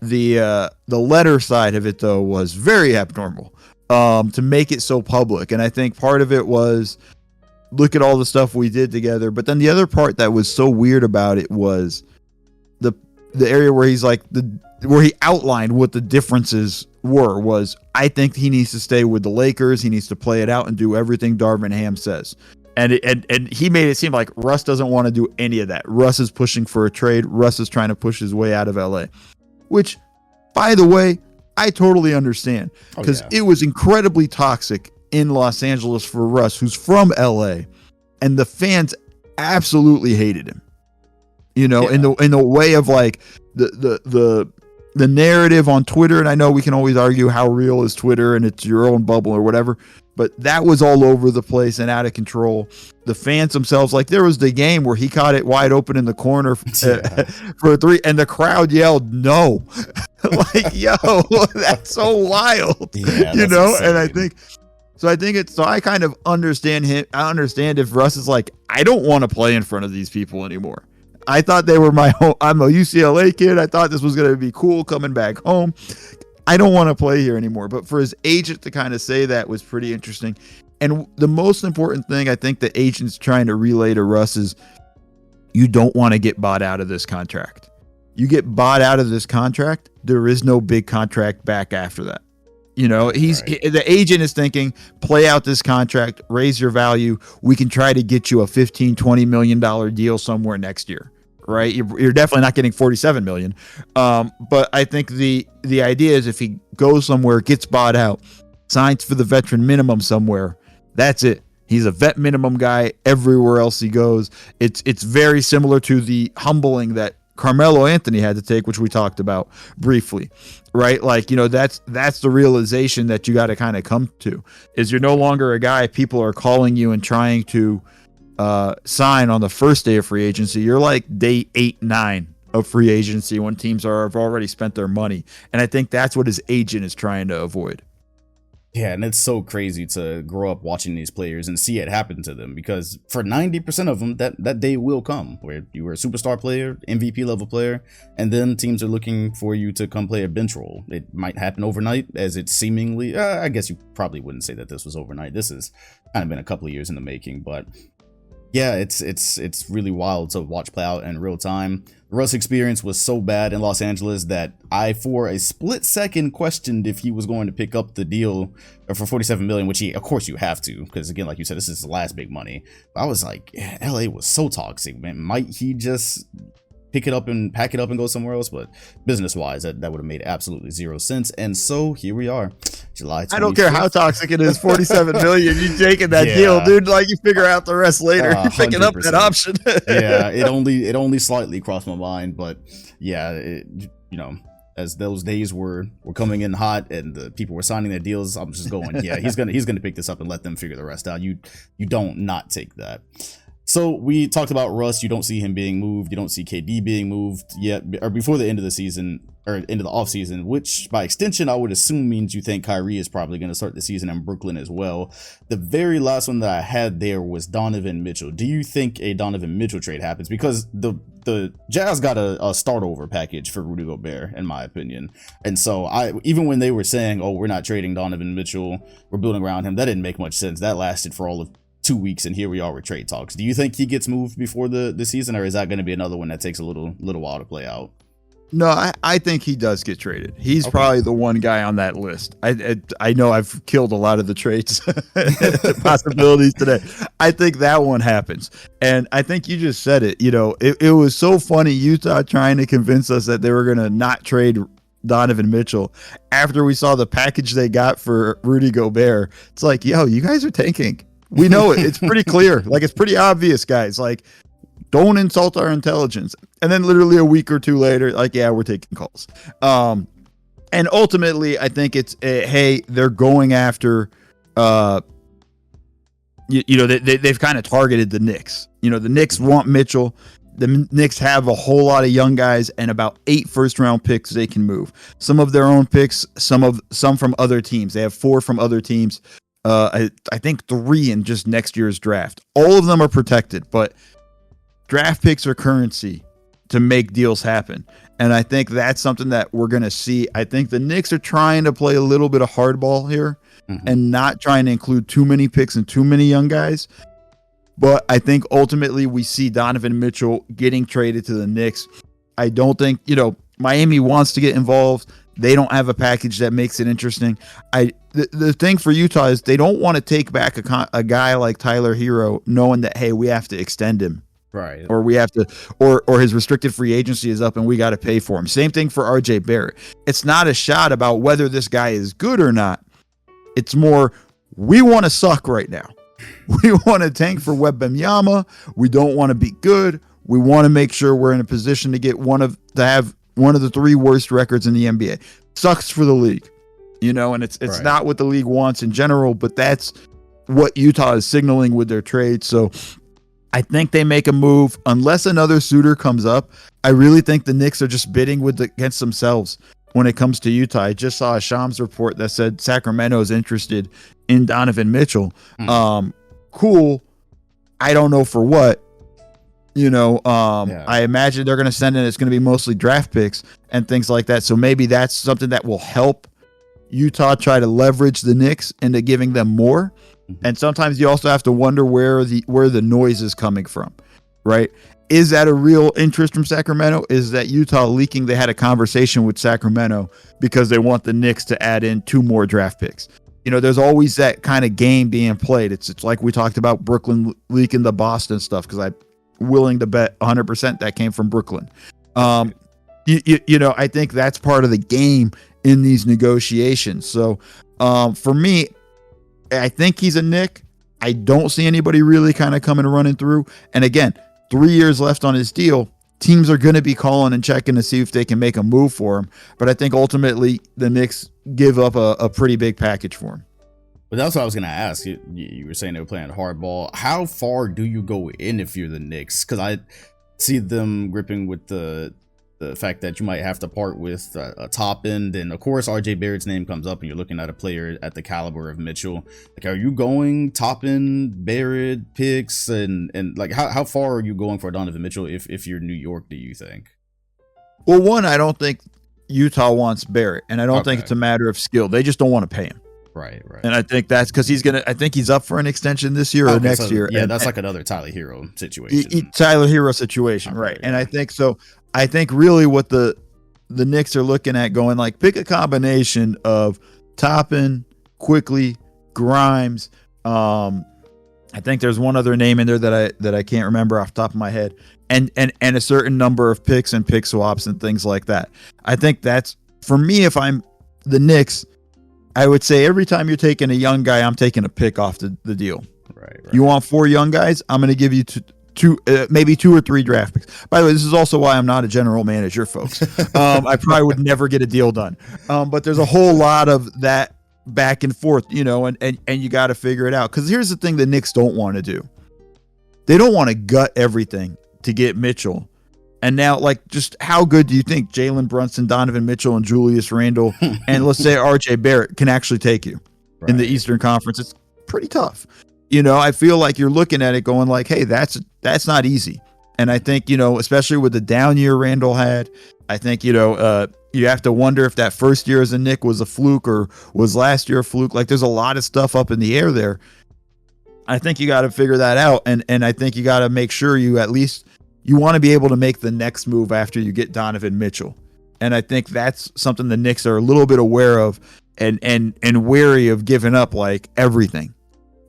the letter side of it, though, was very abnormal to make it so public. And I think part of it was, look at all the stuff we did together. But then the other part that was so weird about it was the area where he's like where he outlined what the differences was, I think he needs to stay with the Lakers. He needs to play it out and do everything Darvin Ham says. And he made it seem like Russ doesn't want to do any of that. Russ is pushing for a trade. Russ is trying to push his way out of LA, which, by the way, I totally understand because it was incredibly toxic in Los Angeles for Russ, who's from LA, and the fans absolutely hated him. In the way of like the narrative on Twitter, and I know we can always argue how real is Twitter and it's your own bubble or whatever, but that was all over the place and out of control. The fans themselves, like there was the game where he caught it wide open in the corner for a three, and the crowd yelled no. Like, yo, that's so wild. Yeah, and I kind of understand him. I understand if Russ is like, I don't want to play in front of these people anymore. I thought they were my home. I'm a UCLA kid. I thought this was going to be cool coming back home. I don't want to play here anymore. But for his agent to kind of say that was pretty interesting. And the most important thing I think the agent's trying to relay to Russ is you don't want to get bought out of this contract. You get bought out of this contract, there is no big contract back after that. The agent is thinking, play out this contract, raise your value. We can try to get you a $15-20 million deal somewhere next year. Right, you're definitely not getting $47 million, but I think the idea is if he goes somewhere, gets bought out, signs for the veteran minimum somewhere, that's it. He's a vet minimum guy everywhere else he goes. It's very similar to the humbling that Carmelo Anthony had to take, which we talked about briefly, right? Like, that's the realization that you got to kind of come to, is you're no longer a guy people are calling you and trying to sign on the first day of free agency. You're like day 8, 9 of free agency when teams have already spent their money. And I think that's what his agent is trying to avoid. Yeah, and it's so crazy to grow up watching these players and see it happen to them, because for 90% of them, that day will come where you were a superstar player, MVP level player, and then teams are looking for you to come play a bench role. It might happen overnight, as it seemingly, I guess you probably wouldn't say that this was overnight. This has kind of been a couple of years in the making, but yeah, it's really wild to watch play out in real time. The Russ experience was so bad in Los Angeles that I, for a split second, questioned if he was going to pick up the deal for $47 million, which of course you have to, because again, like you said, this is the last big money. But I was like, LA was so toxic, man. Might he just pick it up and pack it up and go somewhere else? But business wise, that would have made absolutely zero sense. And so here we are, July 25th. I don't care how toxic it is. $47 million, you taking that deal, dude. Like, you figure out the rest later. You're picking up that option. Yeah, it only slightly crossed my mind, but yeah, as those days were coming in hot and the people were signing their deals, I'm just going, yeah, he's gonna pick this up and let them figure the rest out. You don't not take that. So we talked about Russ. You don't see him being moved. You don't see KD being moved yet, or before the end of the season, or into the offseason, which by extension I would assume means you think Kyrie is probably going to start the season in Brooklyn as well. The very last one that I had there was Donovan Mitchell. Do you think a Donovan Mitchell trade happens? Because the Jazz got a start over package for Rudy Gobert, in my opinion. And so even when they were saying, oh, we're not trading Donovan Mitchell, we're building around him, that didn't make much sense. That lasted for all of 2 weeks, and here we are with trade talks. Do you think he gets moved before the season, or is that going to be another one that takes a little while to play out? No, I think he does get traded. He's probably the one guy on that list. I know I've killed a lot of the trades possibilities today. I think that one happens. And I think you just said it. It was so funny, Utah trying to convince us that they were going to not trade Donovan Mitchell after we saw the package they got for Rudy Gobert. It's like, yo, you guys are tanking. We know it. It's pretty clear. Like, it's pretty obvious, guys. Like, don't insult our intelligence. And then literally a week or two later, like, yeah, we're taking calls. And ultimately, I think it's, hey, they're going after, they've kind of targeted the Knicks. The Knicks want Mitchell. The Knicks have a whole lot of young guys and about 8 first-round picks they can move. Some of their own picks, some from other teams. They have 4 from other teams. I think 3 in just next year's draft. All of them are protected, but draft picks are currency to make deals happen. And I think that's something that we're going to see. I think the Knicks are trying to play a little bit of hardball here and not trying to include too many picks and too many young guys. But I think ultimately we see Donovan Mitchell getting traded to the Knicks. I don't think, Miami wants to get involved. They don't have a package that makes it interesting. The thing for Utah is they don't want to take back a guy like Tyler Hero, knowing that, hey, we have to extend him, right? Or we have to, or his restricted free agency is up and we got to pay for him. Same thing for RJ Barrett. It's not a shot about whether this guy is good or not. It's more, we want to suck right now. We want to tank for Wembanyama. We don't want to be good. We want to make sure we're in a position to have one of the 3 worst records in the NBA. Sucks for the league, and it's right. Not what the league wants in general, but that's what Utah is signaling with their trade. So I think they make a move unless another suitor comes up. I really think the Knicks are just bidding against themselves when it comes to Utah. I just saw a Shams report that said Sacramento is interested in Donovan Mitchell. Cool. I don't know for what. I imagine they're going to send in, it's going to be mostly draft picks and things like that. So maybe that's something that will help Utah try to leverage the Knicks into giving them more. And sometimes you also have to wonder where the noise is coming from, right? Is that a real interest from Sacramento? Is that Utah leaking? They had a conversation with Sacramento because they want the Knicks to add in 2 more draft picks. There's always that kind of game being played. It's like we talked about Brooklyn leaking the Boston stuff, because I'm willing to bet 100% that came from Brooklyn. I think that's part of the game in these negotiations. So for me, I think he's a Knick. I don't see anybody really kind of coming running through. And again, 3 years left on his deal. Teams are going to be calling and checking to see if they can make a move for him. But I think ultimately the Knicks give up a pretty big package for him. But that's what I was going to ask. You were saying they were playing hardball. How far do you go in if you're the Knicks? Because I see them gripping with the fact that you might have to part with a top end. And of course, RJ Barrett's name comes up and you're looking at a player at the caliber of Mitchell. Like, are you going top end Barrett picks? And like, how far are you going for Donovan Mitchell if you're New York, do you think? Well, one, I don't think Utah wants Barrett. And I don't think it's a matter of skill. They just don't want to pay him. Right. And I think that's because I think he's up for an extension this year or next year. Yeah, that's like another Tyler Hero situation. Tyler Hero situation, right. And I think so. I think really what the Knicks are looking at going like, pick a combination of Toppin, Quickly, Grimes. I think there's one other name in there that I can't remember off the top of my head, and a certain number of picks and pick swaps and things like that. I think that's, for me, if I'm the Knicks, I would say every time you're taking a young guy, I'm taking a pick off the deal. Right. You want 4 young guys? I'm going to give you maybe 2 or 3 draft picks. By the way, this is also why I'm not a general manager, folks. I probably would never get a deal done. But there's a whole lot of that back and forth, and you got to figure it out. Because here's the thing the Knicks don't want to do. They don't want to gut everything to get Mitchell. And now, like, just how good do you think Jalen Brunson, Donovan Mitchell, and Julius Randle, and let's say RJ Barrett can actually take you in the Eastern Conference? It's pretty tough. I feel like you're looking at it going like, hey, that's not easy. And I think, especially with the down year Randle had, I think, you have to wonder if that first year as a Knick was a fluke or was last year a fluke. Like, there's a lot of stuff up in the air there. I think you got to figure that out. And I think you got to make sure you want to be able to make the next move after you get Donovan Mitchell. And I think that's something the Knicks are a little bit aware of and wary of giving up like everything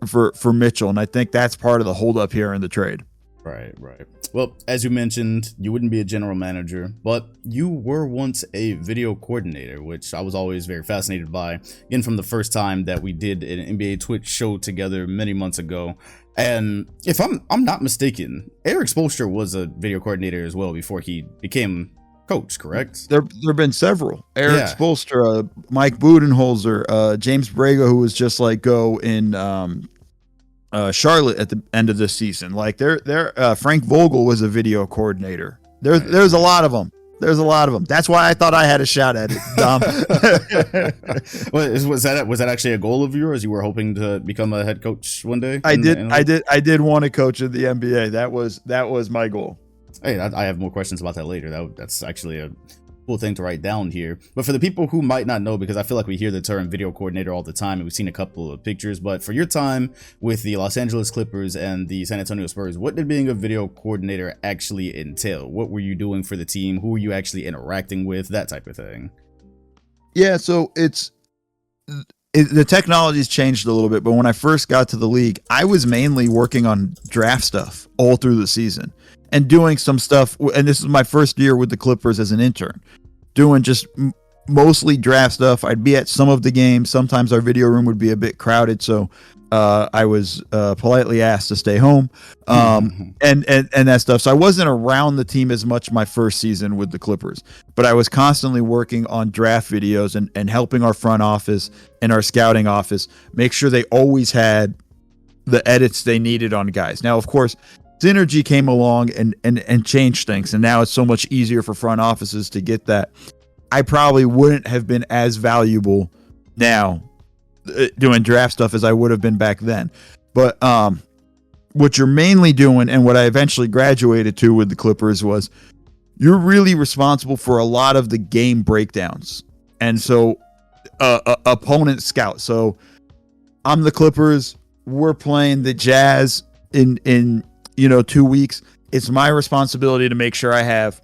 for Mitchell. And I think that's part of the holdup here in the trade. Right. Well, as you mentioned, you wouldn't be a general manager, but you were once a video coordinator, which I was always very fascinated by. Again, from the first time that we did an NBA Twitch show together many months ago. And if I'm not mistaken, Eric Spoelstra was a video coordinator as well before he became coach, correct? There have been several. Eric Spoelstra, Mike Budenholzer, James Braga, who was just like go in Charlotte at the end of this season. Like Frank Vogel was a video coordinator. There's a lot of them. That's why I thought I had a shot at it, Dom. Was that actually a goal of yours? You were hoping to become a head coach one day? I did want to coach in the NBA. That was my goal. Hey, I have more questions about that later. That's actually a cool thing to write down here. But for the people who might not know, because I feel like we hear the term video coordinator all the time and we've seen a couple of pictures, but for your time with the Los Angeles Clippers and the San Antonio Spurs, what did being a video coordinator actually entail? What were you doing for the team? Who were you actually interacting with? That type of thing. Yeah, so the technology's changed a little bit, but when I first got to the league, I was mainly working on draft stuff all through the season and doing some stuff. And this is my first year with the Clippers as an intern, doing just mostly draft stuff. I'd be at some of the games. Sometimes our video room would be a bit crowded, so I was politely asked to stay home, and that stuff. So I wasn't around the team as much my first season with the Clippers, but I was constantly working on draft videos and helping our front office and our scouting office make sure they always had the edits they needed on guys. Now, of course, Synergy came along and changed things, and now it's so much easier for front offices to get that. I probably wouldn't have been as valuable now doing draft stuff as I would have been back then. But what you're mainly doing, and what I eventually graduated to with the Clippers, was you're really responsible for a lot of the game breakdowns. And so opponent scout. So I'm the Clippers. We're playing the Jazz in 2 weeks. It's my responsibility to make sure I have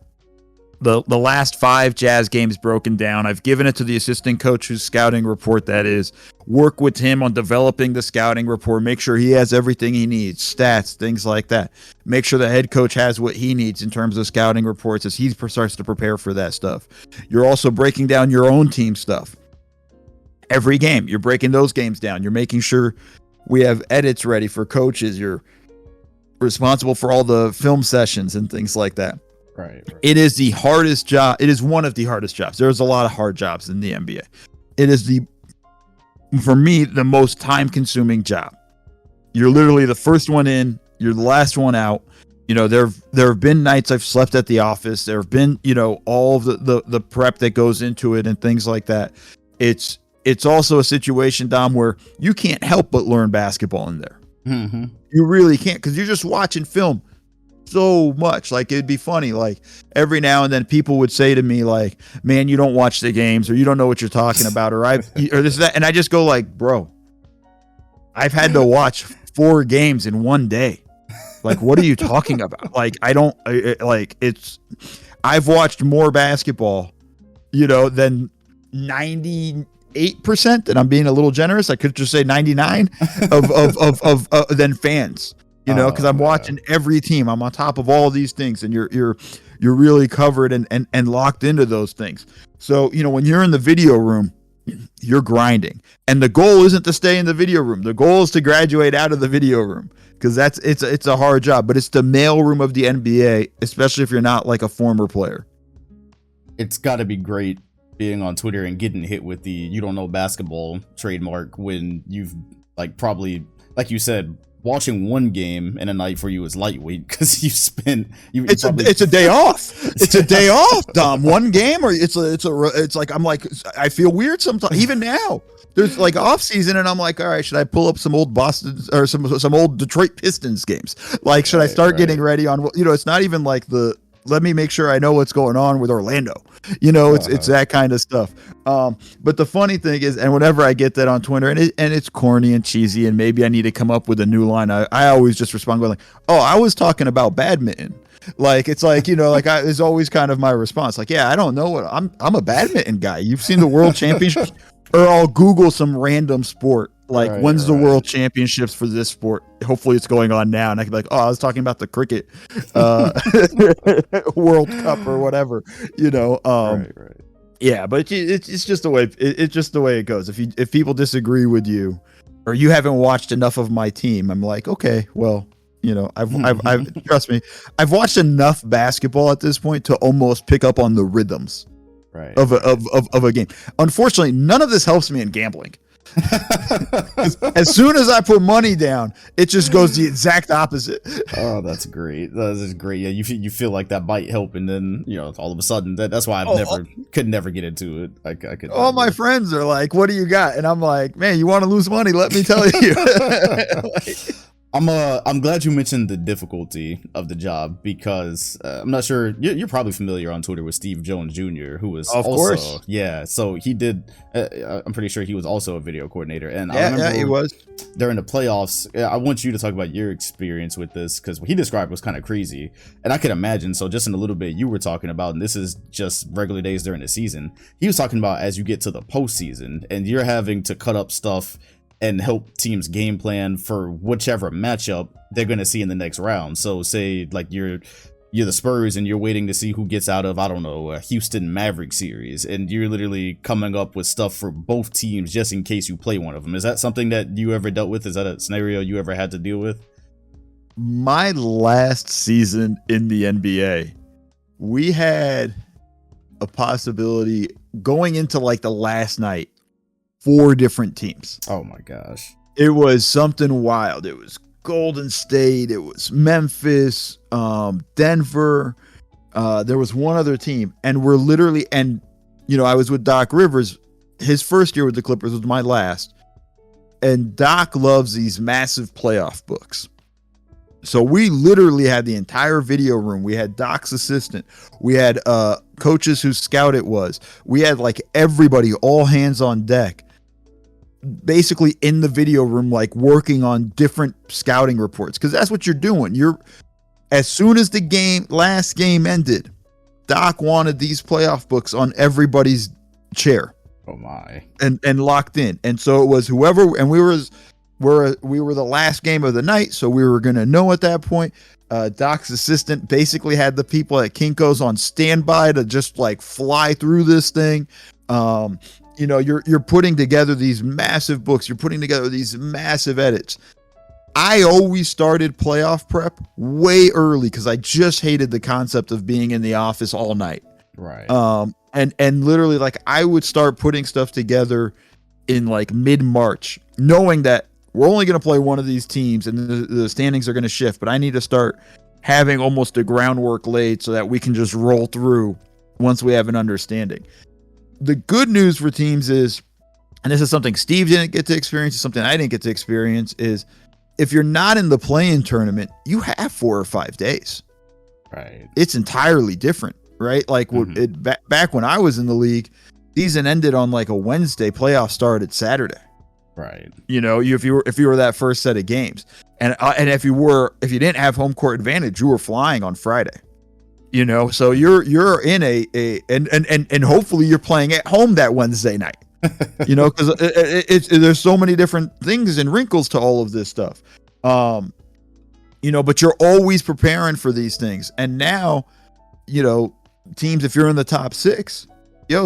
the last 5 Jazz games broken down. I've given it to the assistant coach whose scouting report that is. Work with him on developing the scouting report. Make sure he has everything he needs, stats, things like that. Make sure the head coach has what he needs in terms of scouting reports as he starts to prepare for that stuff. You're also breaking down your own team stuff. Every game, you're breaking those games down. You're making sure We have edits ready for coaches. You're responsible for all the film sessions and things like that. Right. It is the hardest job. It is one of the hardest jobs. There's a lot of hard jobs in the NBA. It is for me, the most time-consuming job. You're literally the first one in. You're the last one out. There have been nights I've slept at the office. There have been, all of the prep that goes into it and things like that. It's also a situation, Dom, where you can't help but learn basketball in there. Mm-hmm. You really can't, because you're just watching film so much. Like, it'd be funny, like every now and then people would say to me, like, man, you don't watch the games, or you don't know what you're talking about, or this that, and I just go like, bro, I've had to watch 4 games in one day. Like, what are you talking about? Like, I've watched more basketball, than 98%, and I'm being a little generous. I could just say 99 of than fans. Because I'm watching every team. I'm on top of all these things, and you're really covered and locked into those things. So, when you're in the video room, you're grinding, and the goal isn't to stay in the video room. The goal is to graduate out of the video room, because it's a hard job, but it's the mailroom of the NBA, especially if you're not like a former player. It's got to be great being on Twitter and getting hit with the "you don't know basketball" trademark when you've probably, like you said, watching one game in a night for you is lightweight, because it's a day off. It's a day off, Dom. One game, or it's like, I'm like, I feel weird sometimes. Even now, there's like off season, and I'm like, all right, should I pull up some old Boston or some old Detroit Pistons games? Like, should I start getting ready on? It's not even like let me make sure I know what's going on with Orlando. It's that kind of stuff. But the funny thing is, and whenever I get that on Twitter, and it's corny and cheesy, and maybe I need to come up with a new line, I always just respond going like, "Oh, I was talking about badminton." Like, it's like, it's always kind of my response. Like, yeah, I don't know what I'm a badminton guy. You've seen the World Championships, or I'll Google some random sport. Like, when's the World Championships for this sport? Hopefully it's going on now. And I can be like, oh, I was talking about the cricket World Cup or whatever, Right. Yeah, but it's just the way it's just the way it goes. If people disagree with you, or you haven't watched enough of my team, I'm like, okay, well, I've trust me, I've watched enough basketball at this point to almost pick up on the rhythms of a game. Unfortunately, none of this helps me in gambling. As soon as I put money down, it just goes the exact opposite. Oh, that's great. That is great. Yeah, you feel like that might help, and then all of a sudden that's why I could never get into it. I could. All my friends are like, "What do you got?" And I'm like, "Man, you want to lose money? Let me tell you." I'm glad you mentioned the difficulty of the job, because I'm not sure you're probably familiar on Twitter with Steve Jones Jr., who was of course. Yeah, so he did. I'm pretty sure he was also a video coordinator, and I remember he was during the playoffs. I want you to talk about your experience with this, because what he described was kind of crazy, and I could imagine. So just in a little bit, you were talking about, and this is just regular days during the season. He was talking about as you get to the postseason, and you're having to cut up stuff and help teams game plan for whichever matchup they're going to see in the next round. So say like you're the Spurs and you're waiting to see who gets out of, I don't know, a Houston Maverick series, and you're literally coming up with stuff for both teams just in case you play one of them. Is that something that you ever dealt with? Is that a scenario you ever had to deal with? My last season in the NBA, we had a possibility going into like the last night, 4 different teams. Oh my gosh. It was something wild. It was Golden State. It was Memphis, Denver. There was one other team. And we're literally, and I was with Doc Rivers. His first year with the Clippers was my last. And Doc loves these massive playoff books. So we literally had the entire video room. We had Doc's assistant. We had coaches whose scout it was. We had like everybody, all hands on deck, basically in the video room, like working on different scouting reports, because that's what you're doing. As soon as the last game ended, Doc wanted these playoff books on everybody's chair. Oh my. And locked in. And so it was whoever, and we were the last game of the night, so we were going to know at that point. Doc's assistant basically had the people at Kinko's on standby to just like fly through this thing. You know, you're putting together these massive books. You're putting together these massive edits. I always started playoff prep way early because I just hated the concept of being in the office all night. Right. And literally, like, I would start putting stuff together in like mid-March, knowing that we're only going to play one of these teams and the standings are going to shift. But I need to start having almost the groundwork laid so that we can just roll through once we have an understanding. The good news for teams is, and this is something Steve didn't get to experience, it's something I didn't get to experience, is if you're not in the play-in tournament, you have 4 or 5 days. Right. It's entirely different, right? Like back when I was in the league, season ended on like a Wednesday, playoffs started Saturday. Right. You know, if you were that first set of games, and if you didn't have home court advantage, you were flying on Friday. You know, so you're in and hopefully you're playing at home that Wednesday night. You know, because there's so many different things and wrinkles to all of this stuff. You know, but you're always preparing for these things. And now, you know, teams, if you're in the top 6,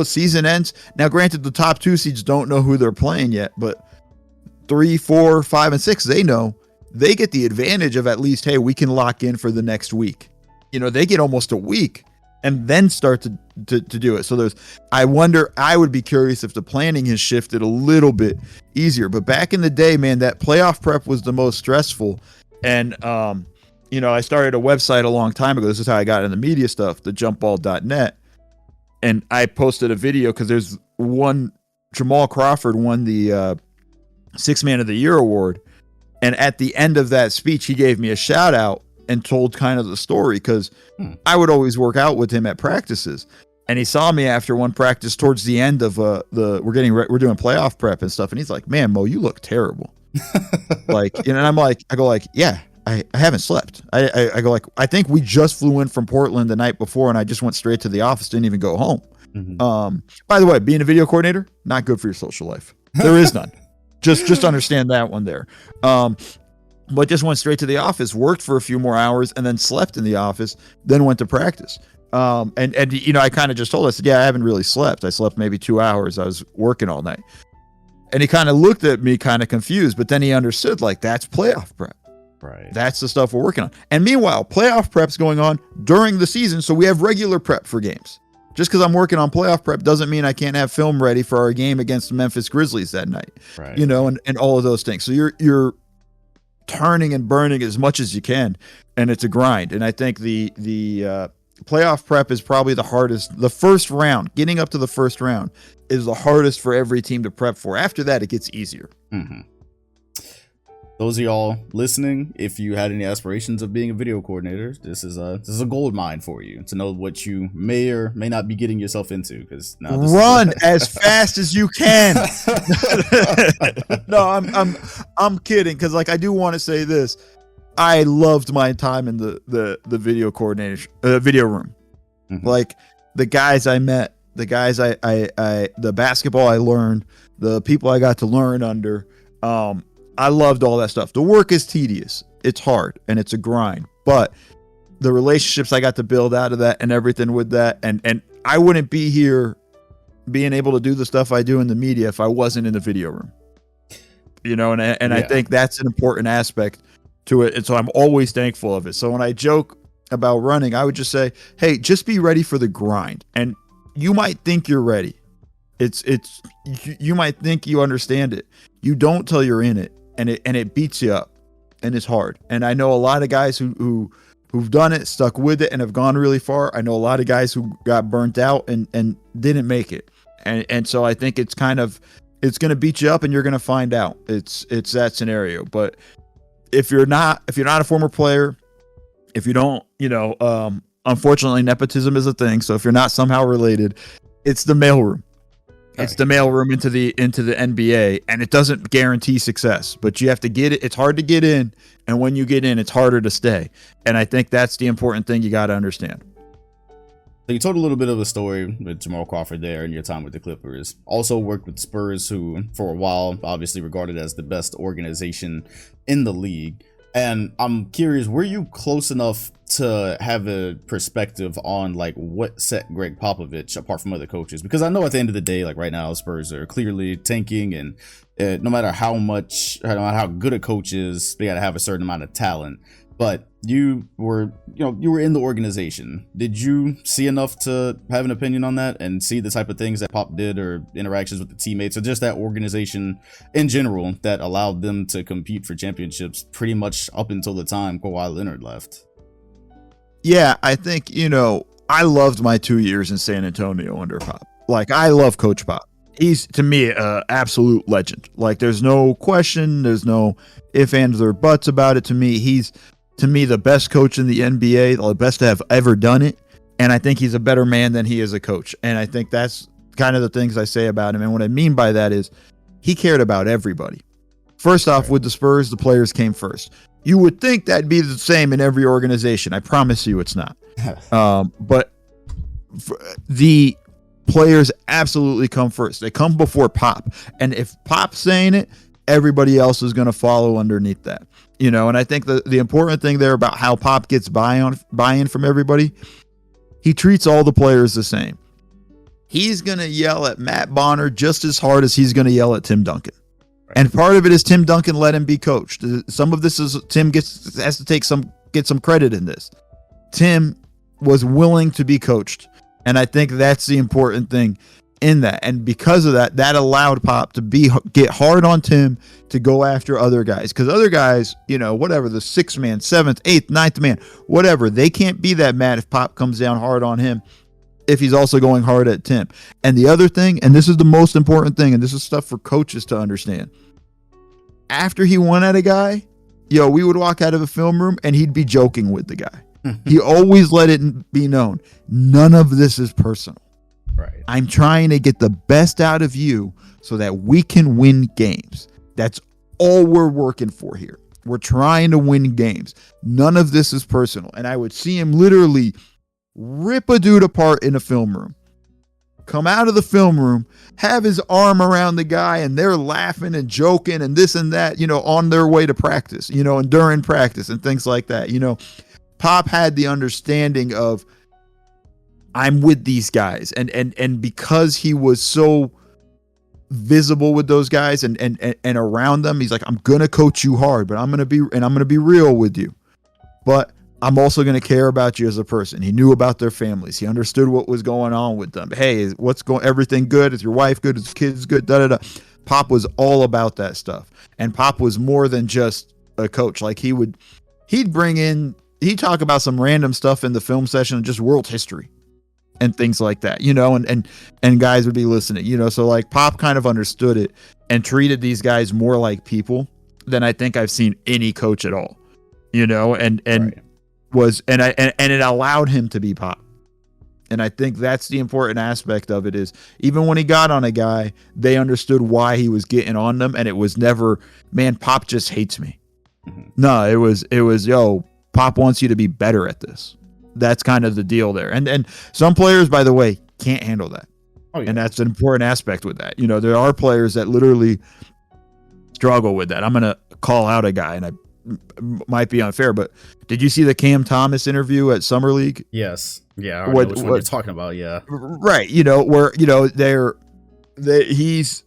season ends. Now, granted, the top 2 seeds don't know who they're playing yet, but 3, 4, 5, and 6, they know. They get the advantage of at least, hey, we can lock in for the next week. You know, they get almost a week and then start to do it. So I would be curious if the planning has shifted a little bit easier. But back in the day, man, that playoff prep was the most stressful. And, you know, I started a website a long time ago. This is how I got into media stuff, the jumpball.net. And I posted a video because there's one, Jamal Crawford won the 6th Man of the Year award. And at the end of that speech, he gave me a shout out and told kind of the story because I would always work out with him at practices. And he saw me after one practice towards the end of we're doing playoff prep and stuff. And he's like, man, Mo, you look terrible. Like, you know, and I go like, yeah, I haven't slept. I go like, I think we just flew in from Portland the night before and I just went straight to the office, didn't even go home. By the way, being a video coordinator, not good for your social life. There is none. Just understand that one there. But just went straight to the office, worked for a few more hours, and then slept in the office, then went to practice. And you know, I kind of just told us, yeah, I haven't really slept. I slept maybe 2 hours. I was working all night. And he kind of looked at me kind of confused, but then he understood, like, that's playoff prep. Right. That's the stuff we're working on. And meanwhile, playoff prep's going on during the season, so we have regular prep for games. Just because I'm working on playoff prep doesn't mean I can't have film ready for our game against the Memphis Grizzlies that night. Right. You know, and all of those things. So you're turning and burning as much as you can, and it's a grind. And I think the playoff prep is probably the hardest. The first round, getting up to the first round, is the hardest for every team to prep for. After that, it gets easier. Those of y'all listening, if you had any aspirations of being a video coordinator, this is a gold mine for you to know what you may or may not be getting yourself into. Because now run as fast as you can. No, I'm kidding. Because like I do want to say this, I loved my time in the video coordinator video room. Like the guys I met, the guys the basketball I learned, the people I got to learn under. I loved all that stuff. The work is tedious. It's hard and it's a grind, but the relationships I got to build out of that and everything with that. And I wouldn't be here being able to do the stuff I do in the media if I wasn't in the video room, you know, and yeah. I think that's an important aspect to it. And so I'm always thankful of it. So when I joke about running, I would just say, hey, just be ready for the grind. And you might think you're ready. You might think you understand it. You don't till you're in it. And it beats you up, and it's hard. And I know a lot of guys who've done it, stuck with it, and have gone really far. I know a lot of guys who got burnt out and didn't make it. And so I think it's going to beat you up, and you're going to find out. It's that scenario. But if you're not a former player, if you don't, you know, unfortunately nepotism is a thing. So if you're not somehow related, it's the mailroom. It's the mailroom into the NBA, and it doesn't guarantee success, but you have to get it. It's hard to get in, and when you get in, it's harder to stay. And I think that's the important thing you got to understand. So you told a little bit of a story with Jamal Crawford there in your time with the Clippers. Also worked with Spurs, who for a while obviously regarded as the best organization in the league. And I'm curious, were you close enough to have a perspective on like what set Greg Popovich apart from other coaches? Because I know at the end of the day, like right now, Spurs are clearly tanking, and no matter how good a coach is, they got to have a certain amount of talent. But you were in the organization. Did you see enough to have an opinion on that and see the type of things that Pop did, or interactions with the teammates, or just that organization in general that allowed them to compete for championships pretty much up until the time Kawhi Leonard left? Yeah, I think, I loved my 2 years in San Antonio under Pop. Like, I love Coach Pop. He's, to me, an absolute legend. Like, there's no question. There's no ifs, ands, or buts about it. To me, he's the best coach in the NBA, the best to have ever done it. And I think he's a better man than he is a coach. And I think that's kind of the things I say about him. And what I mean by that is he cared about everybody. First off, with the Spurs, the players came first. You would think that'd be the same in every organization. I promise you it's not. But the players absolutely come first. They come before Pop. And if Pop's saying it, everybody else is going to follow underneath that. And I think the important thing there about how Pop gets buy-in from everybody, he treats all the players the same. He's going to yell at Matt Bonner just as hard as he's going to yell at Tim Duncan. And part of it is Tim Duncan let him be coached. Some of this is Tim has to get some credit in this. Tim was willing to be coached. And I think that's the important thing in that. And because of that, that allowed Pop to get hard on Tim to go after other guys. Because other guys, whatever, the 6th man, 7th, 8th, 9th man, whatever, they can't be that mad if Pop comes down hard on him if he's also going hard at Tim. And the other thing, and this is the most important thing, and this is stuff for coaches to understand. After he won at a guy, we would walk out of a film room and he'd be joking with the guy. He always let it be known. None of this is personal. Right. I'm trying to get the best out of you so that we can win games. That's all we're working for here. We're trying to win games. None of this is personal. And I would see him literally rip a dude apart in a film room, come out of the film room, have his arm around the guy, and they're laughing and joking and this and that, on their way to practice, and during practice and things like that. Pop had the understanding of, I'm with these guys. And because he was so visible with those guys and around them, he's like, I'm going to coach you hard, but I'm going to be real with you. But I'm also going to care about you as a person. He knew about their families. He understood what was going on with them. Hey, everything good? Is your wife good? Is your kids good? Da, da, da. Pop was all about that stuff. And Pop was more than just a coach. Like he'd talk about some random stuff in the film session, just world history and things like that, and guys would be listening, so like Pop kind of understood it and treated these guys more like people than I think I've seen any coach at all, and right. And it allowed him to be Pop. And I think that's the important aspect of it is even when he got on a guy, they understood why he was getting on them. And it was never, man, Pop just hates me. Mm-hmm. No, it was, yo, Pop wants you to be better at this. That's kind of the deal there. And some players, by the way, can't handle that. Oh, yeah. And that's an important aspect with that. There are players that literally struggle with that. I'm going to call out a guy, and I might be unfair, but did you see the Cam Thomas interview at Summer League? Yes. Yeah. I know which one you're talking about. Yeah. Right. Where, he's,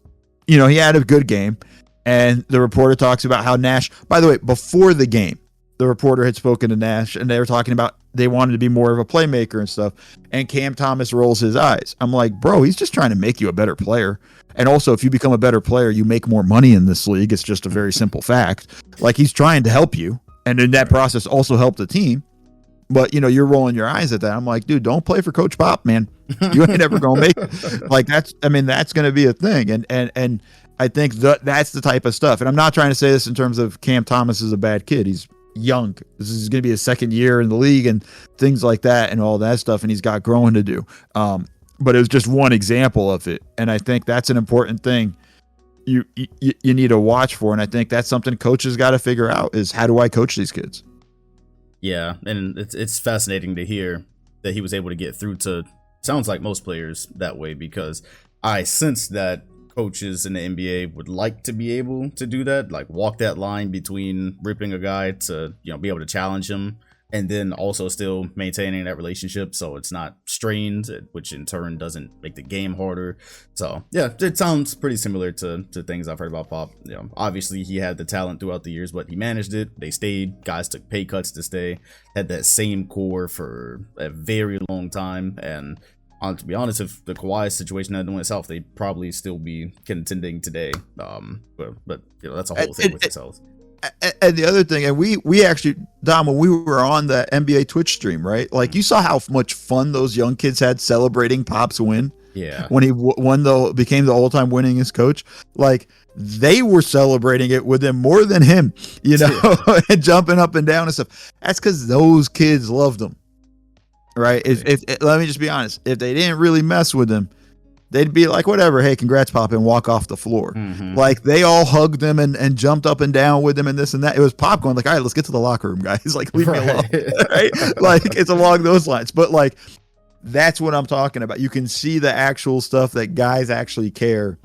he had a good game, and the reporter talks about how Nash, by the way, before the game, the reporter had spoken to Nash, and they were talking about they wanted to be more of a playmaker and stuff. And Cam Thomas rolls his eyes. I'm like, bro, he's just trying to make you a better player. And also, if you become a better player, you make more money in this league. It's just a very simple fact. Like, he's trying to help you. And in that process, also help the team. But, you're rolling your eyes at that. I'm like, dude, don't play for Coach Pop, man. You ain't ever going to make it. Like, that's going to be a thing. And I think that's the type of stuff. And I'm not trying to say this in terms of Cam Thomas is a bad kid. He's young. This is going to be his second year in the league and things like that and all that stuff. And he's got growing to do. But it was just one example of it. And I think that's an important thing you need to watch for. And I think that's something coaches got to figure out is, how do I coach these kids? Yeah. And it's fascinating to hear that he was able to get through to, sounds like most players that way, because I sense that coaches in the NBA would like to be able to do that, like walk that line between ripping a guy to, be able to challenge him, and then also still maintaining that relationship so it's not strained, which in turn doesn't make the game harder. So yeah, it sounds pretty similar to things I've heard about Pop. Obviously he had the talent throughout the years, but he managed it. They stayed. Guys took pay cuts to stay. Had that same core for a very long time, and to be honest, if the Kawhi situation hadn't went itself, they'd probably still be contending today. But that's a whole thing with itself. And the other thing, and we actually, Dom, when we were on the NBA Twitch stream, right? Like, you saw how much fun those young kids had celebrating Pop's win. Yeah. When he became the all-time winningest coach, like, they were celebrating it with him more than him, and jumping up and down and stuff. That's because those kids loved him. Right. If let me just be honest, if they didn't really mess with him, they'd be like, whatever, hey, congrats, Pop, and walk off the floor. Mm-hmm. Like, they all hugged him and jumped up and down with him and this and that. It was Pop going like, all right, let's get to the locker room, guys. Like, leave me alone. Right? Like, it's along those lines. But like, that's what I'm talking about. You can see the actual stuff that guys actually care,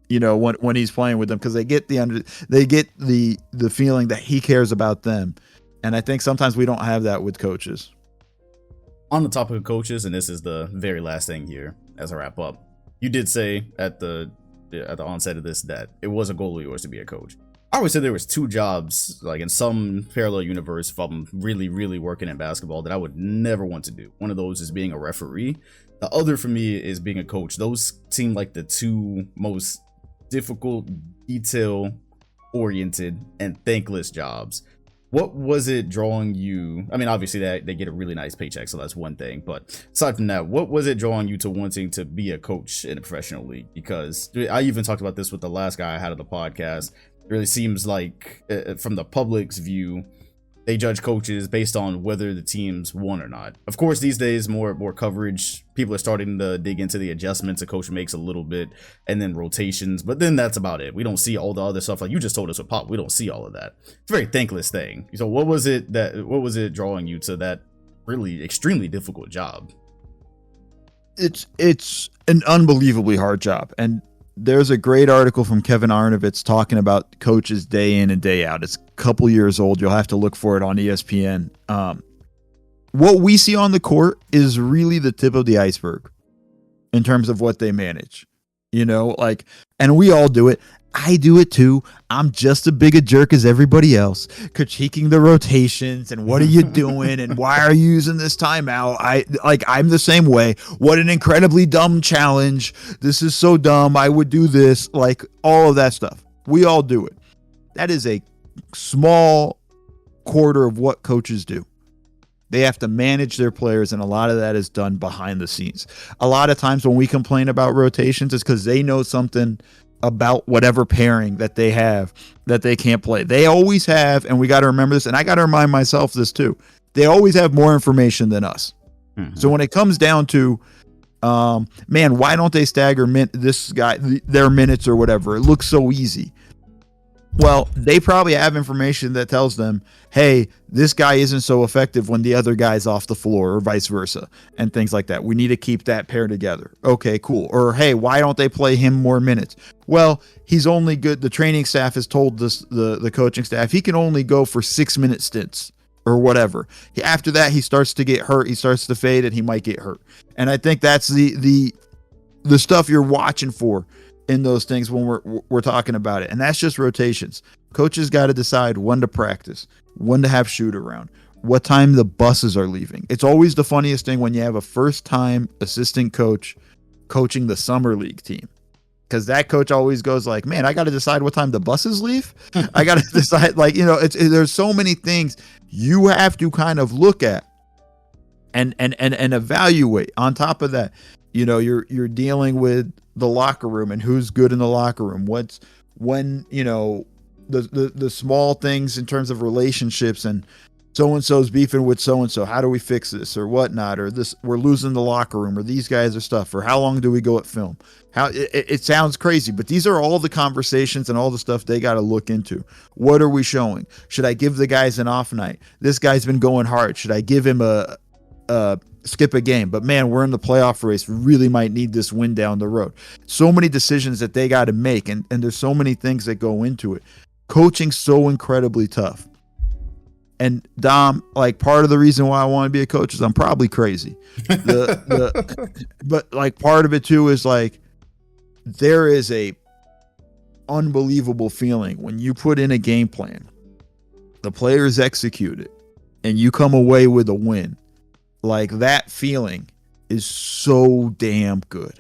when he's playing with them, because they get the feeling that he cares about them. And I think sometimes we don't have that with coaches. On the topic of coaches, and this is the very last thing here as I wrap up, you did say at the onset of this that it was a goal of yours to be a coach. I always said there was two jobs, like in some parallel universe, if I'm really, really working in basketball, that I would never want to do. One of those is being a referee. The other for me is being a coach. Those seem like the two most difficult, detail-oriented, and thankless jobs. What was it drawing you? I mean, obviously that they get a really nice paycheck, so that's one thing. But aside from that, what was it drawing you to wanting to be a coach in a professional league? Because I even talked about this with the last guy I had on the podcast. It really seems like, from the public's view, they judge coaches based on whether the teams won or not. Of course, these days, more coverage. People are starting to dig into the adjustments a coach makes a little bit, and then rotations. But then that's about it. We don't see all the other stuff like you just told us with Pop. We don't see all of that. It's a very thankless thing. So what was it drawing you to that really extremely difficult job? It's an unbelievably hard job, and there's a great article from Kevin Arnovitz talking about coaches day in and day out. It's a couple years old. You'll have to look for it on ESPN. What we see on the court is really the tip of the iceberg in terms of what they manage. And we all do it. I do it too. I'm just as big a jerk as everybody else, critiquing the rotations and what are you doing and why are you using this timeout? I'm the same way. What an incredibly dumb challenge. This is so dumb. I would do this. Like, all of that stuff. We all do it. That is a small quarter of what coaches do. They have to manage their players, and a lot of that is done behind the scenes. A lot of times when we complain about rotations, it's because they know something about whatever pairing that they have that they can't play. They always have, and we got to remember this, and I got to remind myself this too. They always have more information than us. Mm-hmm. So when it comes down to, why don't they stagger this guy, their minutes or whatever? It looks so easy. Well, they probably have information that tells them, hey, this guy isn't so effective when the other guy's off the floor, or vice versa, and things like that. We need to keep that pair together. Okay, cool. Or, hey, why don't they play him more minutes? Well, he's only good. The training staff has told the coaching staff he can only go for 6-minute stints or whatever. After that, he starts to get hurt. He starts to fade, and he might get hurt. And I think that's the stuff you're watching for in those things when we're talking about it. And that's just rotations. Coaches got to decide when to practice, when to have shoot around, what time the buses are leaving. It's always the funniest thing when you have a first-time assistant coach coaching the summer league team, because that coach always goes like, man, I got to decide what time the buses leave. I got to decide, there's so many things you have to kind of look at and evaluate. On top of that, you're dealing with the locker room and who's good in the locker room. The small things in terms of relationships, and so-and-so's beefing with so-and-so. How do we fix this or whatnot? Or this, we're losing the locker room, or these guys are stuff, or how long do we go at film? It sounds crazy, but these are all the conversations and all the stuff they got to look into. What are we showing? Should I give the guys an off night? This guy's been going hard. Should I give him a skip a game, but man, we're in the playoff race. We really might need this win down the road. So many decisions that they got to make, and there's so many things that go into it. Coaching's so incredibly tough. And Dom, like, part of the reason why I want to be a coach is I'm probably crazy. But like, part of it too is like, there is a unbelievable feeling when you put in a game plan, the players execute it, and you come away with a win. Like, that feeling is so damn good,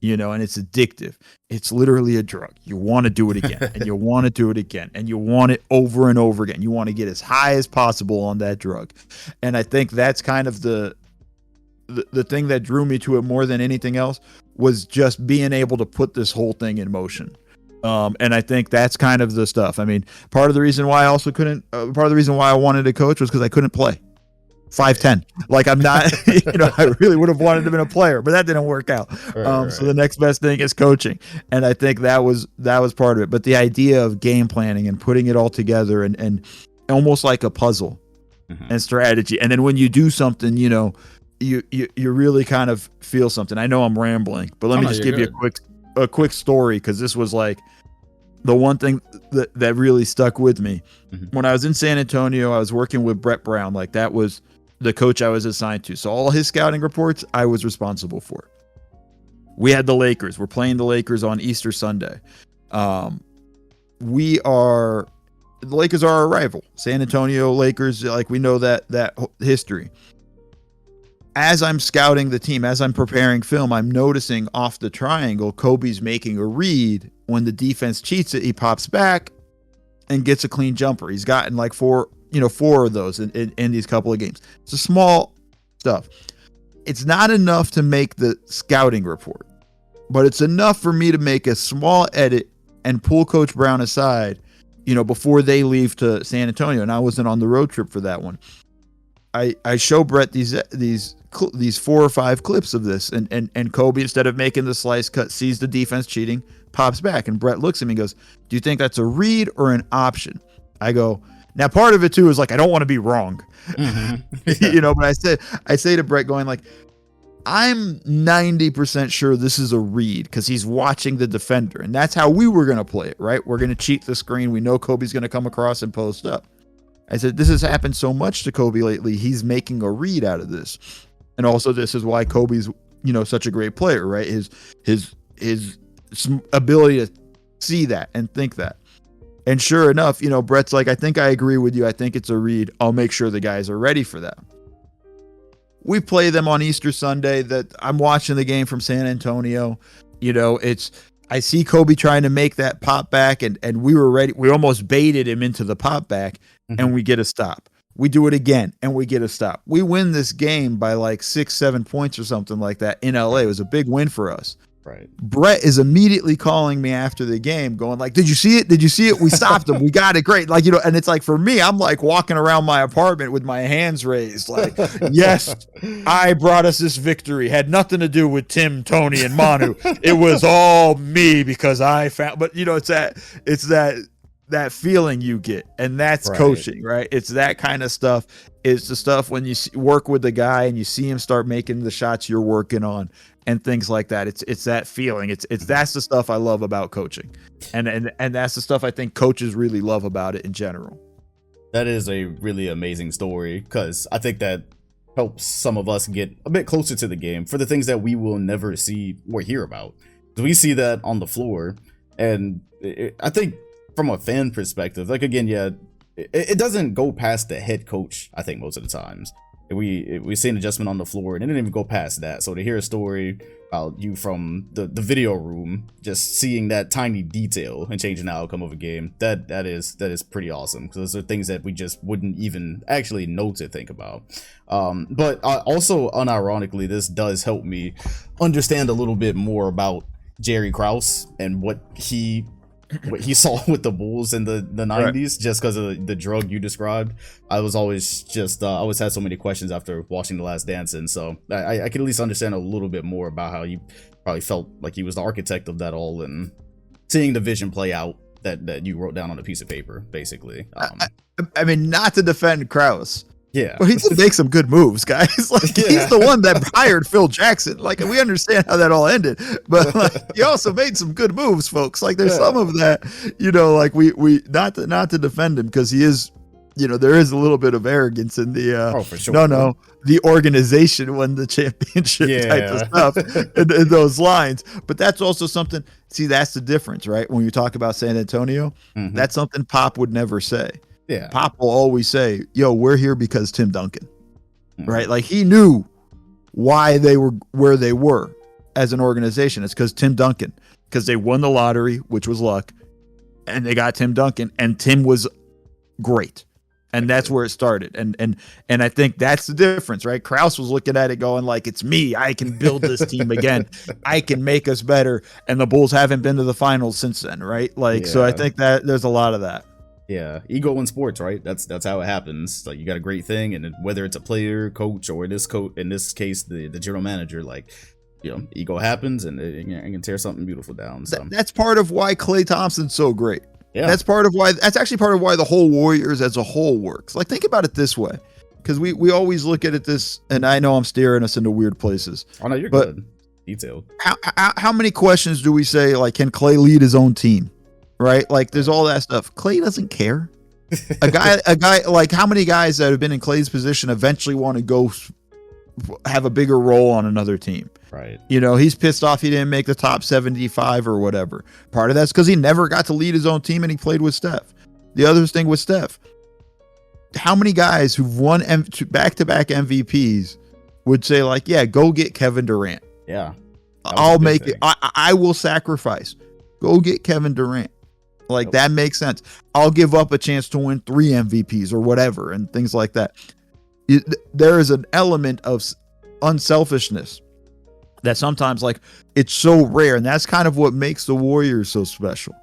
and it's addictive. It's literally a drug. You want to do it again, and you want to do it again, and you want it over and over again. You want to get as high as possible on that drug. And I think that's kind of the thing that drew me to it more than anything else, was just being able to put this whole thing in motion. And I think that's kind of the stuff. I mean, part of the reason why I wanted to coach was because I couldn't play. 5'10". Like, I'm not, I really would have wanted to be a player, but that didn't work out. Right. So the next best thing is coaching. And I think that was part of it. But the idea of game planning and putting it all together and almost like a puzzle and strategy. And then when you do something, you really kind of feel something. I know I'm rambling, but let me just give you a quick story, because this was like the one thing that really stuck with me. When I was in San Antonio, I was working with Brett Brown. Like, that was the coach I was assigned to. So all his scouting reports, I was responsible for. We had the Lakers. We're playing the Lakers on Easter Sunday. The Lakers are our rival. San Antonio Lakers, like, we know that history. As I'm scouting the team, as I'm preparing film, I'm noticing off the triangle, Kobe's making a read. When the defense cheats it, he pops back and gets a clean jumper. He's gotten like four of those in these couple of games. It's a small stuff. It's not enough to make the scouting report, but it's enough for me to make a small edit and pull Coach Brown aside, before they leave to San Antonio. And I wasn't on the road trip for that one. I show Brett these 4 or 5 clips of this, and Kobe, instead of making the slice cut, sees the defense cheating, pops back, and Brett looks at me and goes, "Do you think that's a read or an option?" I go, now part of it too is like, I don't want to be wrong, but I say to Brett, going like, I'm 90% sure this is a read, because he's watching the defender, and that's how we were going to play it, right? We're going to cheat the screen. We know Kobe's going to come across and post up. I said, this has happened so much to Kobe lately. He's making a read out of this. And also, this is why Kobe's, such a great player, right? His ability to see that and think that. And sure enough, Brett's like, I think I agree with you. I think it's a read. I'll make sure the guys are ready for that. We play them on Easter Sunday. That I'm watching the game from San Antonio. I see Kobe trying to make that pop back, and we were ready. We almost baited him into the pop back, and we get a stop. We do it again, and we get a stop. We win this game by like 6-7 points or something like that in LA. It was a big win for us. Right. Brett is immediately calling me after the game, going like, "Did you see it? Did you see it? We stopped him. We got it. Great." Like, and it's like, for me, I'm like walking around my apartment with my hands raised, like, "Yes, I brought us this victory. Had nothing to do with Tim, Tony, and Manu. It was all me, because I found." But it's that feeling you get, and that's right. Coaching, right? It's that kind of stuff. It's the stuff when you work with the guy and you see him start making the shots you're working on and things like that. It's that feeling. That's the stuff I love about coaching, and that's the stuff I think coaches really love about it in general. That is a really amazing story, because I think that helps some of us get a bit closer to the game for the things that we will never see or hear about. We see that on the floor, and I think from a fan perspective, like, again, it doesn't go past the head coach. I think most of the times we see an adjustment on the floor, and it didn't even go past that. So to hear a story about you from the video room, just seeing that tiny detail and changing the outcome of a game, that is pretty awesome, because those are things that we just wouldn't even actually know to think about. But also, unironically, this does help me understand a little bit more about Jerry Krause and what he saw with the Bulls in the 90s, right. Just because of the drug you described. I was always always had so many questions after watching The Last Dance, and so I can at least understand a little bit more about how you probably felt like he was the architect of that all, and seeing the vision play out that you wrote down on a piece of paper, basically. I mean, not to defend Krause, Yeah. But he did make some good moves, guys. Like he's the one that hired Phil Jackson. Like we understand how that all ended, but like he also made some good moves, folks. Like there's some of that, like we not to defend him because he is, there is a little bit of arrogance in the for sure. The organization won the championship type of stuff in those lines. But that's also something. See, that's the difference, right? When you talk about San Antonio, that's something Pop would never say. Yeah. Pop will always say, yo, we're here because Tim Duncan, right? Like he knew why they were where they were as an organization. It's because Tim Duncan, because they won the lottery, which was luck, and they got Tim Duncan, and Tim was great. And that's where it started. And I think that's the difference, right? Krause was looking at it going like, it's me. I can build this team again. I can make us better. And the Bulls haven't been to the finals since then, right? Like, so I think that there's a lot of that. Yeah, ego in sports, right? That's how it happens. Like you got a great thing, and whether it's a player, coach, or in this case, the general manager, like ego happens, and it can tear something beautiful down. So that's part of why Klay Thompson's so great. Yeah, that's actually part of why the whole Warriors as a whole works. Like think about it this way, because we always look at it this, and I know I'm steering us into weird places. Oh no, you're good. Detailed. How many questions do we say like, can Klay lead his own team? Right? Like there's all that stuff. Klay doesn't care. A guy like how many guys that have been in Klay's position eventually want to go have a bigger role on another team. Right. He's pissed off he didn't make the top 75 or whatever. Part of that's because he never got to lead his own team and he played with Steph. The other thing with Steph, how many guys who've won back-to-back MVPs would say like, yeah, go get Kevin Durant. Yeah. I'll make it. I will sacrifice. Go get Kevin Durant. Like that makes sense. I'll give up a chance to win 3 MVPs or whatever and things like that. There is an element of unselfishness that sometimes like it's so rare. And that's kind of what makes the Warriors so special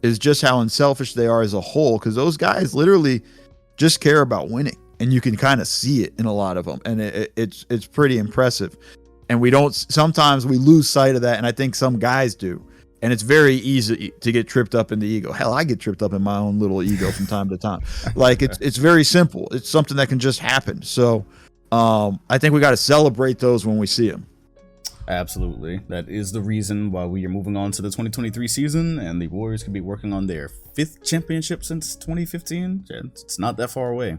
is just how unselfish they are as a whole. Cause those guys literally just care about winning and you can kind of see it in a lot of them. And it's pretty impressive. And sometimes we lose sight of that. And I think some guys do. And it's very easy to get tripped up in the ego. Hell, I get tripped up in my own little ego from time to time. Like it's very simple. It's something that can just happen. So I think we got to celebrate those when we see them. Absolutely. That is the reason why we are moving on to the 2023 season, and the Warriors could be working on their 5th championship since 2015. It's not that far away.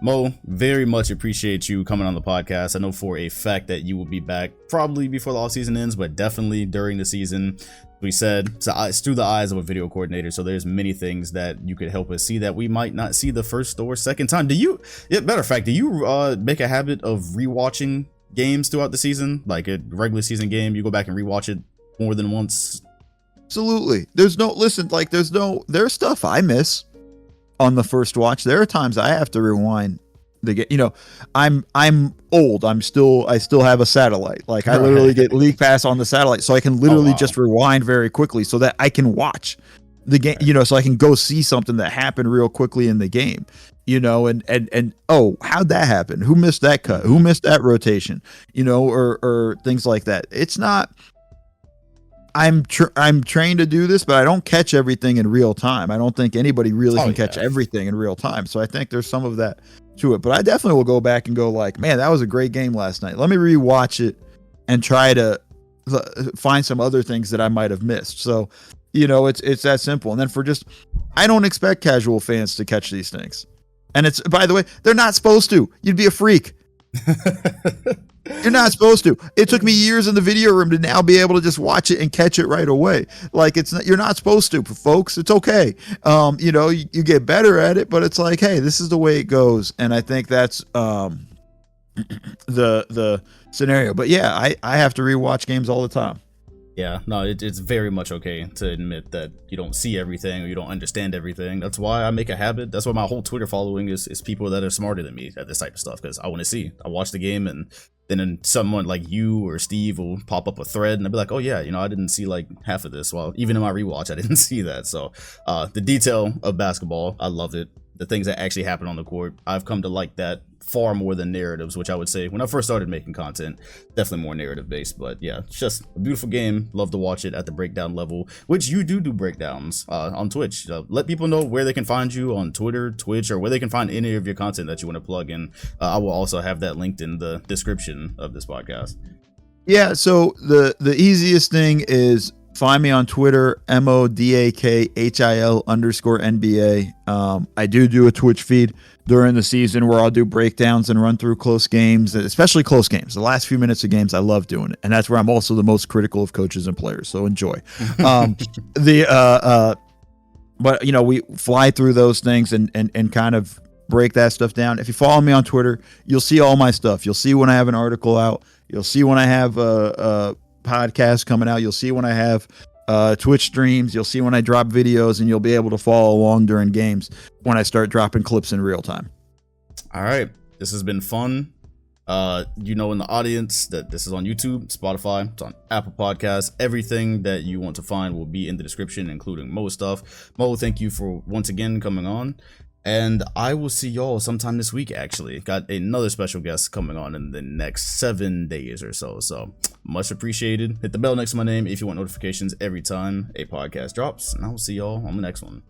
Mo, very much appreciate you coming on the podcast. I know for a fact that you will be back probably before the offseason ends, but definitely during the season. We said it's through the eyes of a video coordinator, so there's many things that you could help us see that we might not see the first or second time. Matter of fact, do you make a habit of rewatching games throughout the season? Like a regular season game, you go back and rewatch it more than once? Absolutely. There's stuff I miss on the first watch. There are times I have to rewind the game. I'm old. I still have a satellite. Like I literally get league pass on the satellite, so I can literally just rewind very quickly so that I can watch the game, so I can go see something that happened real quickly in the game, and oh, how'd that happen? Who missed that cut? Who missed that rotation? Or things like that. It's not, I'm trained to do this, but I don't catch everything in real time. I don't think anybody really can catch everything in real time. So I think there's some of that to it, but I definitely will go back and go like, man, that was a great game last night. Let me rewatch it and try to find some other things that I might have missed. So, it's that simple. And then I don't expect casual fans to catch these things. And it's, by the way, they're not supposed to. You'd be a freak. You're not supposed to. It took me years in the video room to now be able to just watch it and catch it right away. Like you're not supposed to, folks. It's okay. You get better at it, but it's like, hey, this is the way it goes. And I think that's the scenario. But yeah, I have to rewatch games all the time. Yeah, no, it's very much okay to admit that you don't see everything or you don't understand everything. That's why I make a habit. That's why my whole Twitter following is people that are smarter than me at this type of stuff, because I want to see. I watch the game, and then someone like you or Steve will pop up a thread and I'll be like, oh yeah, I didn't see like half of this. Well, even in my rewatch, I didn't see that. So the detail of basketball, I love it. The things that actually happen on the court, I've come to like that far more than narratives, which I would say when I first started making content, definitely more narrative based. But yeah, it's just a beautiful game. Love to watch it at the breakdown level, which you do breakdowns on Twitch. Let people know where they can find you on Twitter, Twitch, or where they can find any of your content that you want to plug in. I will also have that linked in the description of this podcast. Yeah, so the easiest thing is find me on Twitter, MODAKHIL_NBA. I do a Twitch feed during the season where I'll do breakdowns and run through close games, especially close games. The last few minutes of games, I love doing it. And that's where I'm also the most critical of coaches and players. So enjoy. But, you know, we fly through those things and kind of break that stuff down. If you follow me on Twitter, you'll see all my stuff. You'll see when I have an article out. You'll see when I have a podcast coming out. You'll see when I have Twitch streams. You'll see when I drop videos, and you'll be able to follow along during games when I start dropping clips in real time. All right. This has been fun. You know, in the audience that this is on YouTube, Spotify, it's on Apple Podcasts. Everything that you want to find will be in the description, including Mo's stuff. Mo, thank you for once again coming on. And I will see y'all sometime this week, actually. Got another special guest coming on in the next 7 days or so. So much appreciated. Hit the bell next to my name if you want notifications every time a podcast drops. And I will see y'all on the next one.